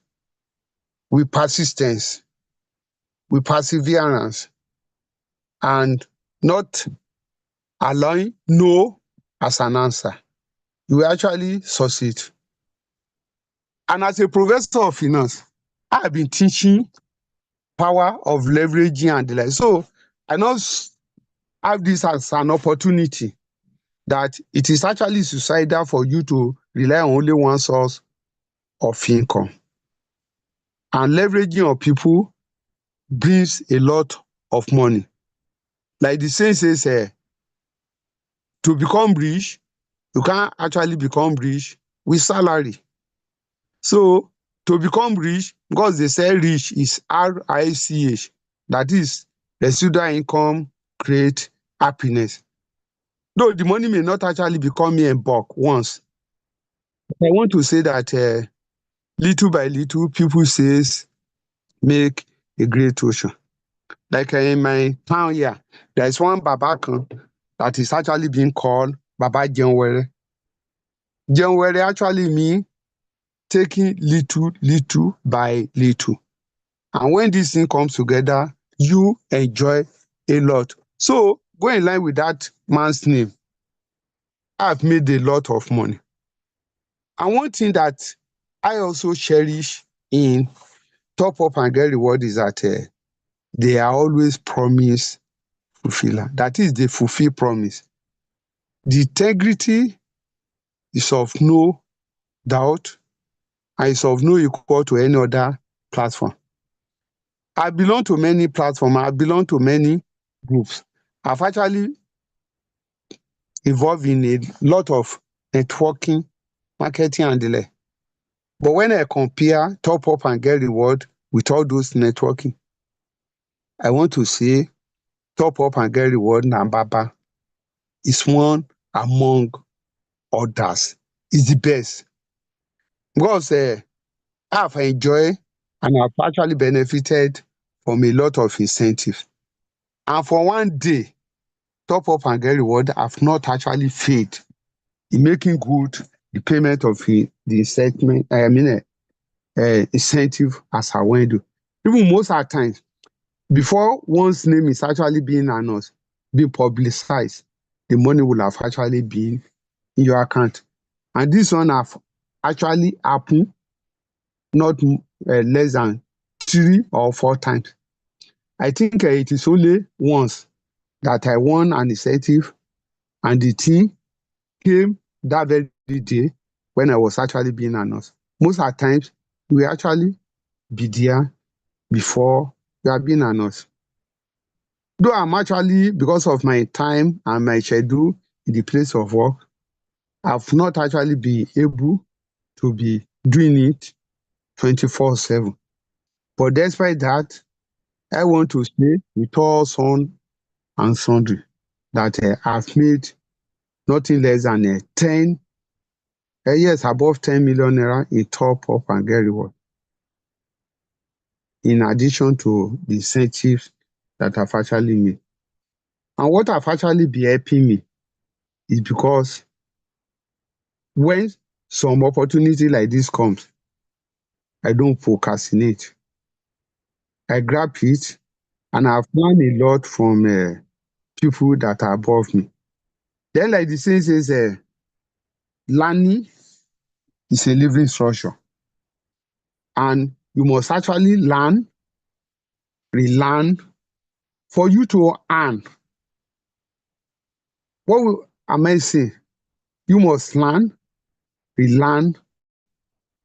with persistence, with perseverance, and not allowing no as an answer, you will actually succeed. And as a professor of finance, I have been teaching power of leveraging and the like. So I now have this as an opportunity that it is actually suicidal for you to rely on only one source of income. And leveraging of people brings a lot of money. Like the saying says, to become rich, you can't actually become rich with salary. So to become rich, because they say rich is RICH, that is residual income create happiness. Though the money may not actually be coming in bulk once. I want to say that little by little, people says make a great ocean. Like in my town here, there is one Babakan that is actually being called Baba Jenwere. Jenwere actually means taking little by little. And when this thing comes together, you enjoy a lot. So go in line with that man's name. I've made a lot of money. And one thing that I also cherish in Top Up and Get Reward is that they are always promise fulfiller. That is, they fulfill promise. The integrity is of no doubt and is of no equal to any other platform. I belong to many platforms. I belong to many groups. I've actually involved in a lot of networking, marketing, and the like. But when I compare Top Up and Get Reward with all those networking, I want to say Top Up and Get Reward Nambaba is one among others. It's the best because I've enjoyed and I've actually benefited from a lot of incentives. And for one day, Top Up and Get Reward have not actually failed in making good the payment of the incentive as I went to. Even most of the times, before one's name is actually being announced, being publicized, the money will have actually been in your account. And this one have actually happened not less than 3 or 4 times. I think it is only once that I won an incentive and the thing came that very day when I was actually being announced. Most of the times, we actually be there before we are being announced. Though I'm actually, because of my time and my schedule in the place of work, I've not actually been able to be doing it 24/7. But despite that, I want to say with all son and sundry that I've made nothing less than 10, yes, above 10 million naira in Top Up and Get Reward, in addition to the incentives that I've actually made. And what have actually been helping me is because when some opportunity like this comes, I don't procrastinate. I grab it, and I've learned a lot from people that are above me. Then, like the saying says, learning is a living structure, and you must actually learn, relearn for you to earn. Am I saying? You must learn, relearn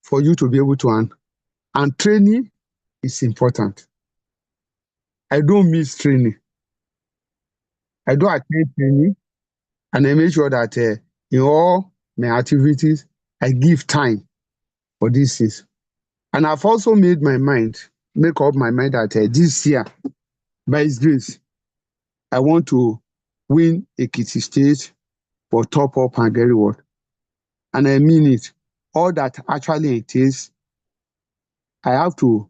for you to be able to earn. And training is important. I don't miss training. I do attend training, and I make sure that in all my activities, I give time for these things. And I've also make up my mind that this year, by His grace, I want to win Ekiti State for Top Up and Get Reward. And I mean it. All that actually entails, I have to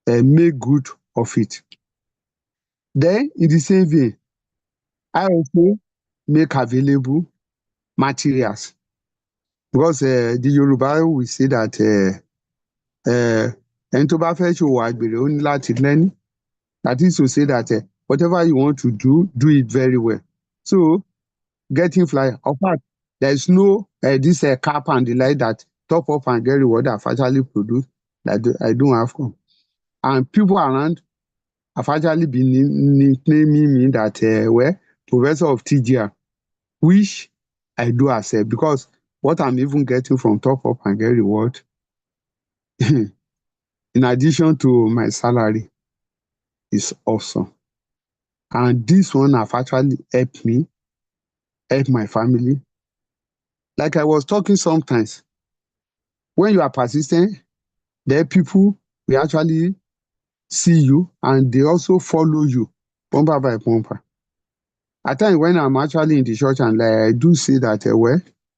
make good of it. Then, in the same vein, I also make available materials because the Yoruba will say that ẹni tó bá fẹ́ ṣòwò àgbèrè ó ní láti lẹ́ní. That is to say that whatever you want to do it very well. So, getting flyer. In fact, there is no this cap and the like that Top Up and Get Reward have actually produced that I don't have come. And people around have actually been nicknaming me that Professor of TGR, which I do accept because what I'm even getting from Top Up and Get Reward, in addition to my salary, is awesome. And this one have actually helped me, help my family. Like I was talking sometimes, when you are persistent, then people will actually see you and they also follow you, bumper by bumper. At times when I'm actually in the church and like, I do say that,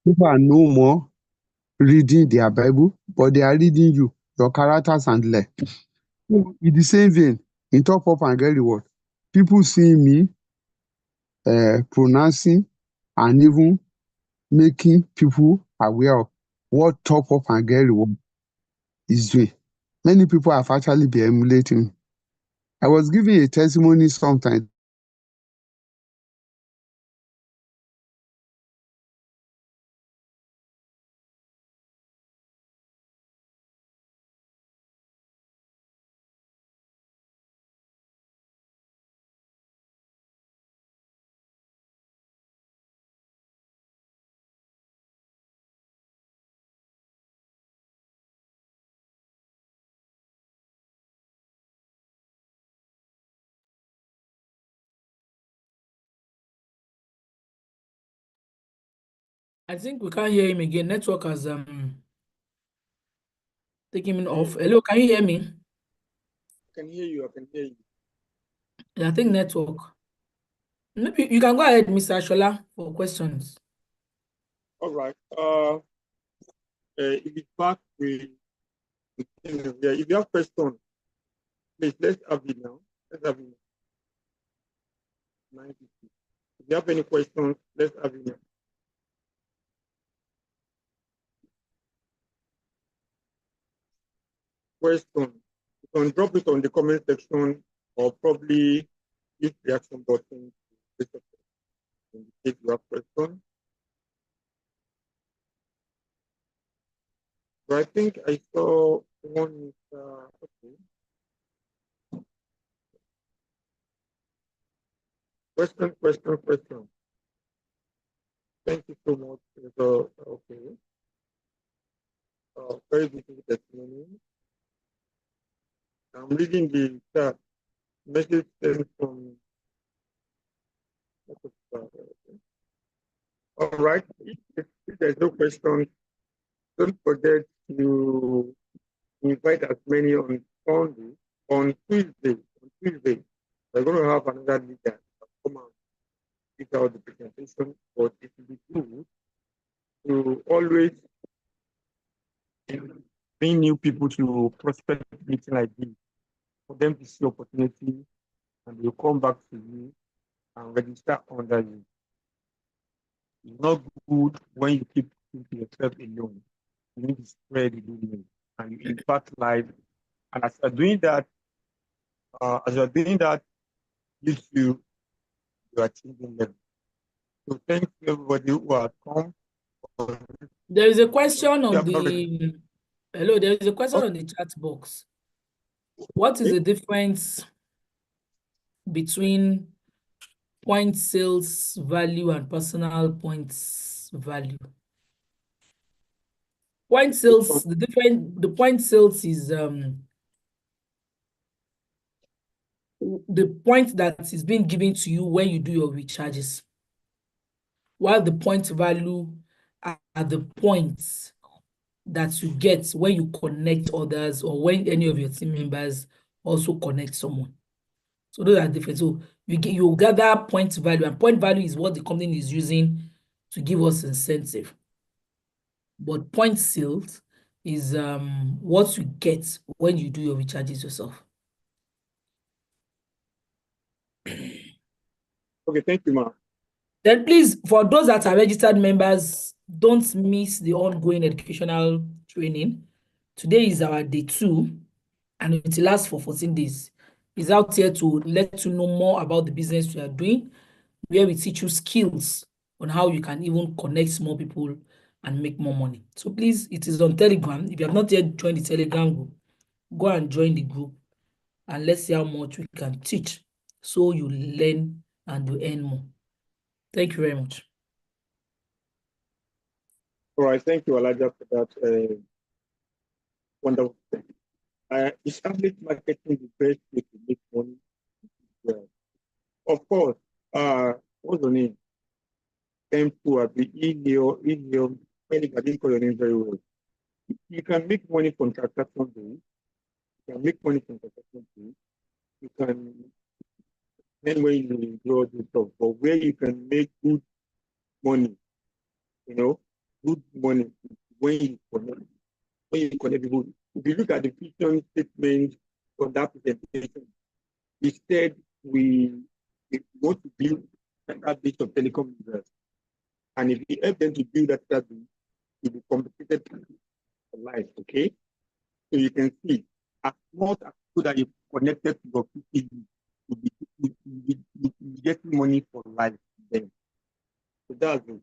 people are no more reading their Bible, but they are reading you, your characters and like. So in the same vein, in Top Up and Get Reward, people see me pronouncing and even making people aware of what Top Up and Get Reward is doing. Many people have actually been emulating. I was giving a testimony sometime. I think we can't hear him again. Network has taken him off. Hello, can you hear me? I can hear you. Yeah, I think network. Maybe you can go ahead, Mr. Shola, for questions. All right. If it's back with yeah, if you have questions, please let's have it now. Let's have it now. 90. If you have any questions, let's have it now. Question. You can drop it on the comment section or probably use the reaction button to indicate your question. So I think I saw one. Okay. Question. Thank you so much. So, okay. Very beautiful testimony. I'm reading the chat message sent from. All right. If there's no question, don't forget to invite as many on Sunday, on Tuesday. We're going to have another leader come out, pick out the presentation, but it will be good to always bring new people to prospect meeting like this, for them to see opportunity and they'll come back to you and register under you. It's not good when you keep thinking yourself alone. You need to spread the good news and you impact life. And as you're doing that, you are achieving them. So thank you everybody who has come. There is a question You on have not read- the hello. There is a question on the chat box. What is the difference between point sales value and personal points value? Point sales, the point sales is the point that is being given to you when you do your recharges, while the point value are the points that you get when you connect others or when any of your team members also connect someone. So those are different. So you gather point value, and point value is what the company is using to give us incentive. But point sales is what you get when you do your recharges yourself. Okay, thank you, ma'am. Then please, for those that are registered members, don't miss the ongoing educational training. Today is our day 2, and it will last for 14 days. It's out here to let you know more about the business we are doing, where we teach you skills on how you can even connect more people and make more money. So please, it is on Telegram. If you have not yet joined the Telegram group, go and join the group and let's see how much we can teach so you learn and you earn more. Thank you very much. All right, thank you, Elijah, for that wonderful thing. Is affiliate marketing the best way to make money? Yeah. Of course, what's your name? M2 at the email, I didn't call your name very well. You can make money from transaction based. You can make money from transaction based. You can then when you grow the stuff, but where you can make good money, good money when you connect people. If you look at the vision statement of that presentation, it said we want to build a database of telecom users. And if you help them to build that database, it will be complicated for life, okay? So you can see, as much as people that you connected to your PCB, you be getting money for life then. So that's it.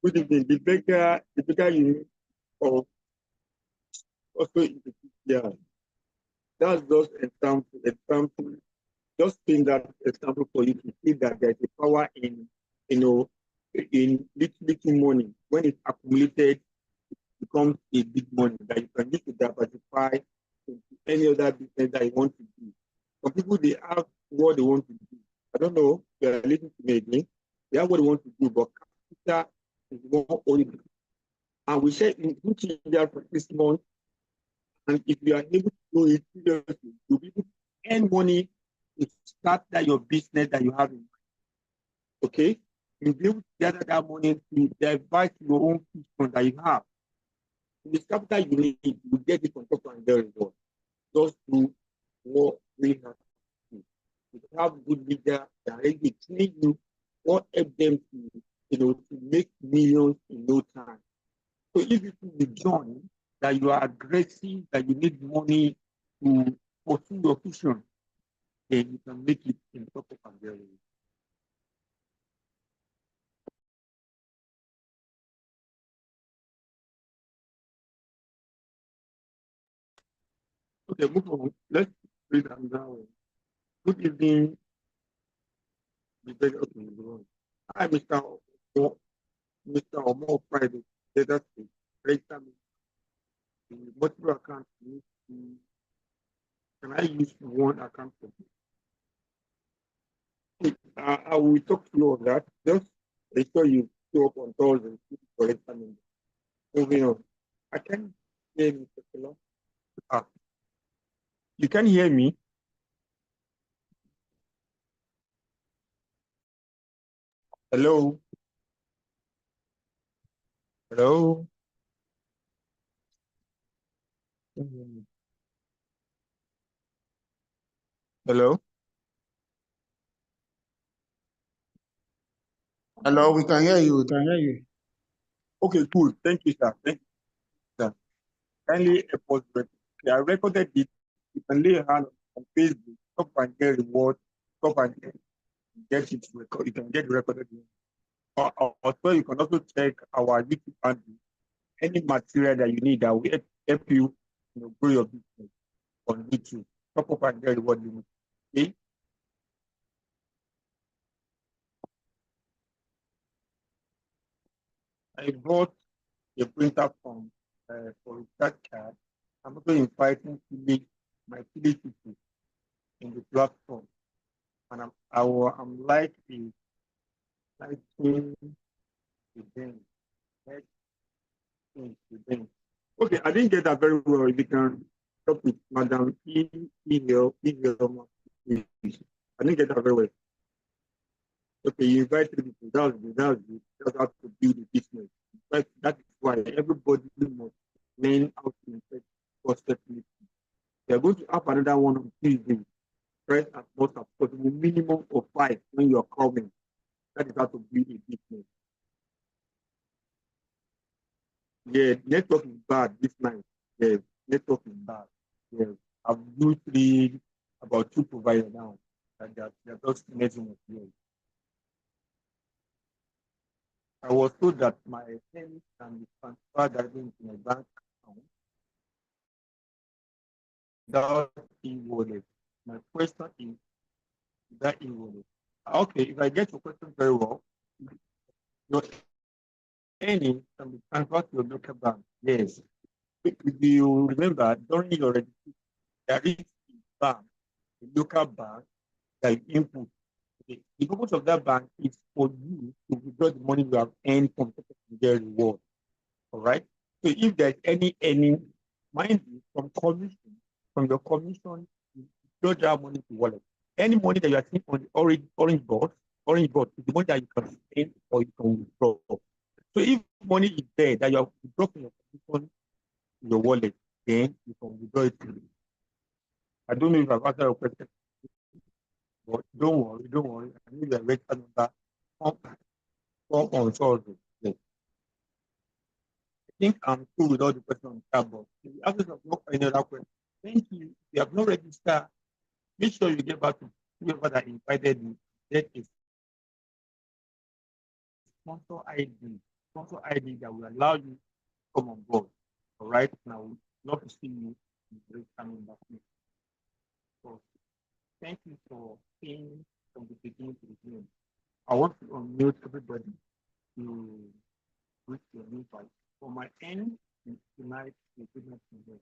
Good evening. The bigger unit of also in the PCR. That's just example. Just in that example for you to see that there's a power in in little money. When it's accumulated, it becomes a big money that you can use to diversify into any other business that you want to do. Some people they have what they want to do, I don't know. They're listening to me again. They have what they want to do, but capital is more only. And we said in which India for this month, and if you are able to do it seriously, you'll be able to earn money to start that your business that you have in mind. Okay? You'll be able to gather that money to divide your own vision that you have. In the capital you need, you get it from top and very well. Just do what we have to do. You have good leader that already train you or help them to make millions in no time. So if you think join that you are aggressive, that you need money to pursue your vision, then you can make it in top of and very well. Okay, move on. Let's read another one. Good evening. Hi, Mr. Omo Friday. Let us see. Register me. The multiple account. Can I use one account for this? I will talk to you on that. Just make sure you show up on Thursday for register me. Moving on. I can hear Mr. Kelo. You can hear me? Hello? Hello? Hello? Hello, we can hear you. We can hear you. Okay, cool. Thank you, sir. Thank you, sir. Kindly report. I recorded it. You can lay a hand on Facebook, stop and get reward, stop and get it record. You can get recorded. Also, you can also check our YouTube handle. Any material that you need that will help you, grow your business on YouTube. Stop up and get reward limit. Okay. I bought a printer for that card. I'm also inviting my people in the platform, and I'm like liking event. Okay, I didn't get that very well. If you can talk with Madam email. I didn't get that very well. Okay, you invite three people. That's good. That's how to build a business. That is why everybody must learn how to invest positively. We are going to have another one on Tuesday. Press as much as possible, minimum of 5 when you are coming. That is how to build a business. Yeah, network is bad this night. Yeah, network is bad. Yeah, I've used about 2 providers now. And they're just messing with me. I was told that my funds can be transferred directly into my bank account. That e-wallet. My question is that e-wallet. Okay, if I get your question very well, your earnings can be transferred to your local bank. Yes. If you remember, during your registration, there is a bank, a local bank that you input. Okay. The purpose of that bank is for you to withdraw the money you have earned from their reward. All right. So if there's any mind you, from your commission, you withdraw that money to wallet. Any money that you are seeing on the orange board is the money that you can spend or you can withdraw. So if money is there that you have withdrawn from your commission to your wallet, then you can withdraw it. I don't know if I've answered your question, but don't worry. I need the register number on Thursday. Yes. I think I'm cool with all the questions on the chat box. If you have any other question, thank you. If you have not registered, make sure you get back to whoever that invited you. That is sponsor ID that will allow you to come on board. All right. Now, we'd love to see you in the coming back. So, thank you for staying from the beginning to the end. I want to unmute everybody to reach your invite. For my end, tonight, the goodness of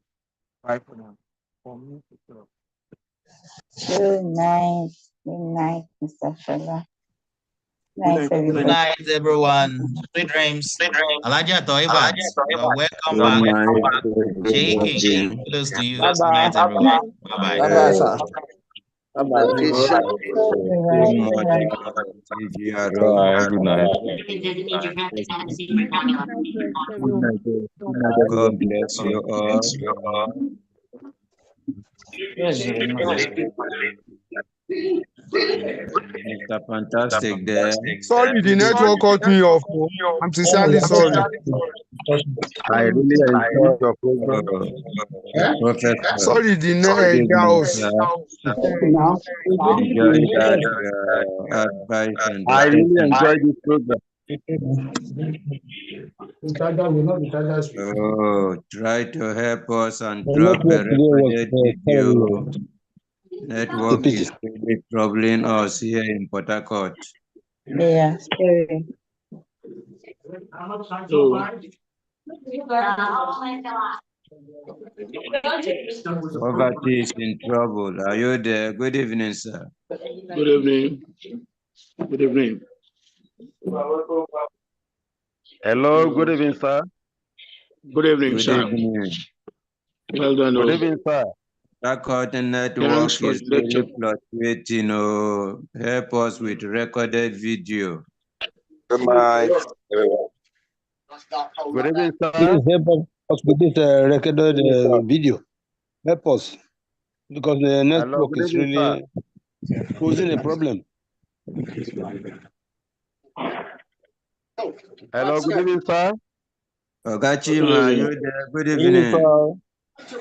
Bye for now. For me, Good night. Good night, Mr. Shola. Nice, Good night, everyone. Sweet dreams. Alaja Toivans, you're welcome back. JK, close to you. Good night, everyone. Bye-bye. Bye-bye, sir. Bye-bye. Please. Good night. God bless you all. Mr. Fantastic there. Sorry, the network cut me off. I'm sincerely sorry. I really enjoyed your program. Professor. Sorry, the house. Enjoy that advice and I really enjoyed this program. Oh, try to help us and drop a recorded video. Network is really troubling us here in Port Harcourt. Yeah, scary. Poverty is in trouble. Are you there? Good evening, sir. Good evening. Good evening. Hello, good evening, sir. Good evening, Good sir. evening. Well done. Good evening, sir. Harcourt network Thanks for is the lecture. really fluctuating. Oh, help us with recorded video. Good night. Good evening, sir. Please help us with this recorded video. Help us. Because the network good is evening, really posing a problem. Hello, good evening, sir. Ogachima, are you there? Good Good evening, evening. sir.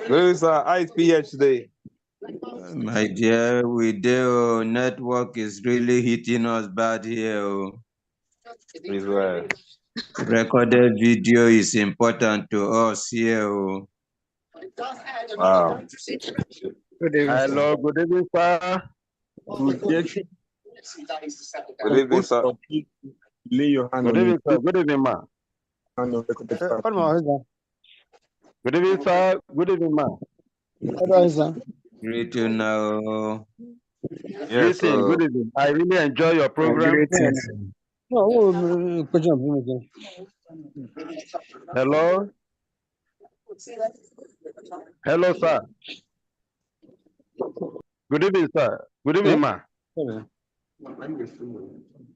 Good evening, sir. How is PH today? My dear, network is really hitting us bad here. Oh. Please, well. Recorded video is important to us here. Oh. Wow. Good evening, hello, good evening, sir. Good evening, sir. Lay your hand Good on evening, it. sir. Good evening, ma. Good evening, sir. Good evening, ma. Greet you now. Yes, Greeting, good evening. I really enjoy your program. Hello. Hello, sir. Good evening, sir. Good evening, ma.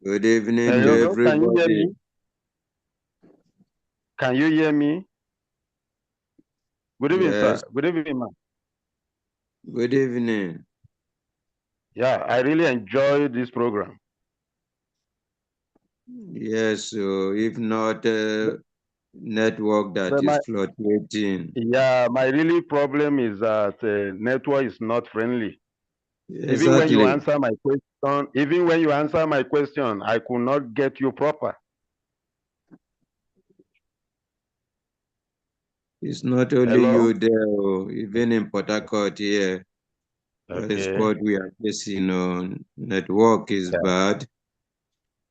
Good evening to Hello, everybody. Can you hear me? Good evening, Yes. sir. Good evening, ma. Good evening. Yeah, I really enjoy this program. Yes, so if not network that But is fluctuating. Yeah, my really problem is that network is not friendly. Exactly. Even when you answer my question, I could not get you proper. It's not only you there, even in Port Harcourt here. Okay. It's what we are facing on. Network is bad.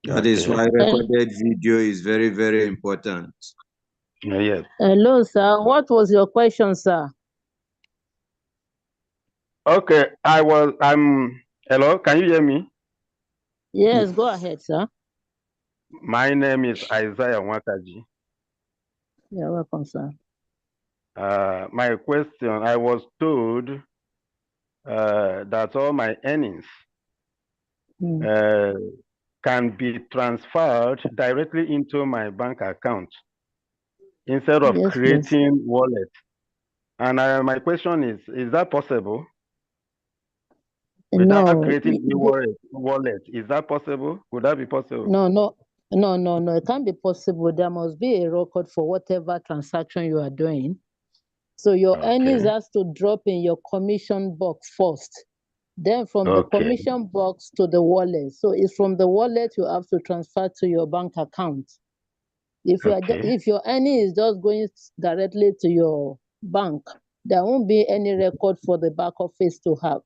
That is why recorded video is very, very important. Yes. Hello, sir. What was your question, sir? Okay, hello, can you hear me? Yes, go ahead, sir. My name is Isaiah Wakaji. You're welcome, sir. My question, I was told that all my earnings can be transferred directly into my bank account instead of creating wallet. And my question is that possible? Without creating the wallet, is that possible? Would that be possible? No. It can't be possible. There must be a record for whatever transaction you are doing. So your earnings has to drop in your commission box first. Then from the commission box to the wallet. So it's from the wallet you have to transfer to your bank account. If your earning is just going directly to your bank, there won't be any record for the back office to have.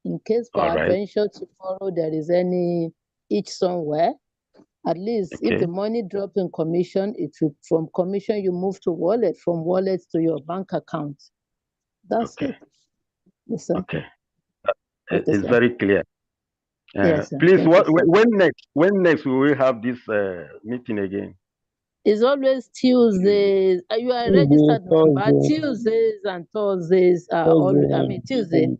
In case peradventure tomorrow there is any itch somewhere, at least if the money drops in commission, it will, from commission you move to wallet, from wallet to your bank account. That's it. Yes, sir. Okay. It's very clear. Yes, sir. Please, Thank you, sir. when next will we have this meeting again? It's always Tuesdays. You are a registered member. Tuesdays and Thursdays are always, I mean, Tuesday.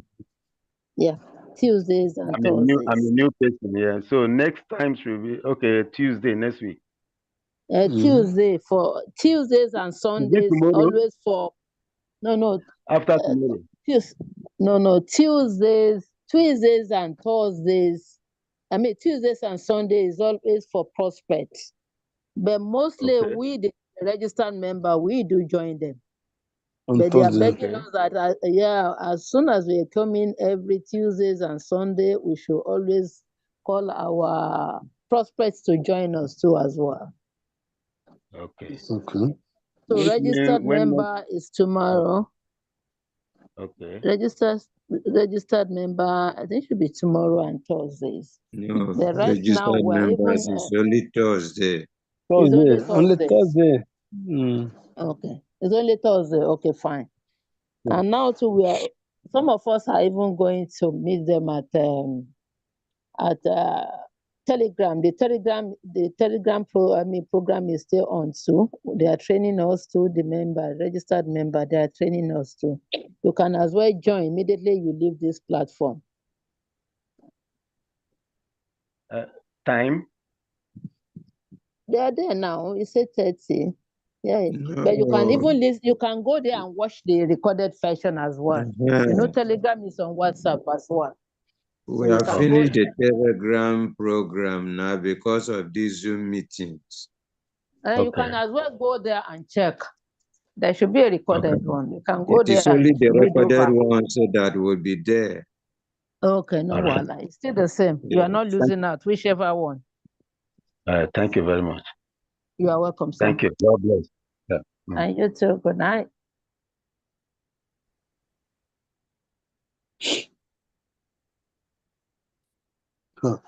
Yeah, Tuesdays and I'm a Thursdays. new person here. So next time should be okay, Tuesday next week. Tuesday for Tuesdays and Sundays, always for no after tomorrow. Tuesdays and Thursdays. I mean Tuesdays and Sundays is always for prospects, but mostly we the registered member we do join them. But they are begging us that as soon as we come in every Tuesdays and Sunday, we should always call our prospects to join us too as well. Okay. So registered member is tomorrow. Okay. Registered member, I think should be tomorrow and Thursdays. No, the rest registered now we're members even is only Thursday. Only Thursdays. Thursday. Okay, it's only Thursday. Okay, fine. And now too, some of us are even going to meet them at Telegram. The Telegram program is still on too. They are training us too. The registered member, they are training us too. You can as well join immediately you leave this platform. Time? They are there now. It's 8:30. Yeah, but you can even listen. You can go there and watch the recorded version as well. Telegram is on WhatsApp as well. We have finished the Telegram program now because of these Zoom meetings. You can as well go there and check. There should be a recorded one. You can go there. It is only and the read recorded over. ones that will be there. Okay, no wala. It's still the same. You are not losing out, whichever one. Thank you very much. You are welcome, sir. Thank you. God bless. Yeah. And you too. Good night. Huh.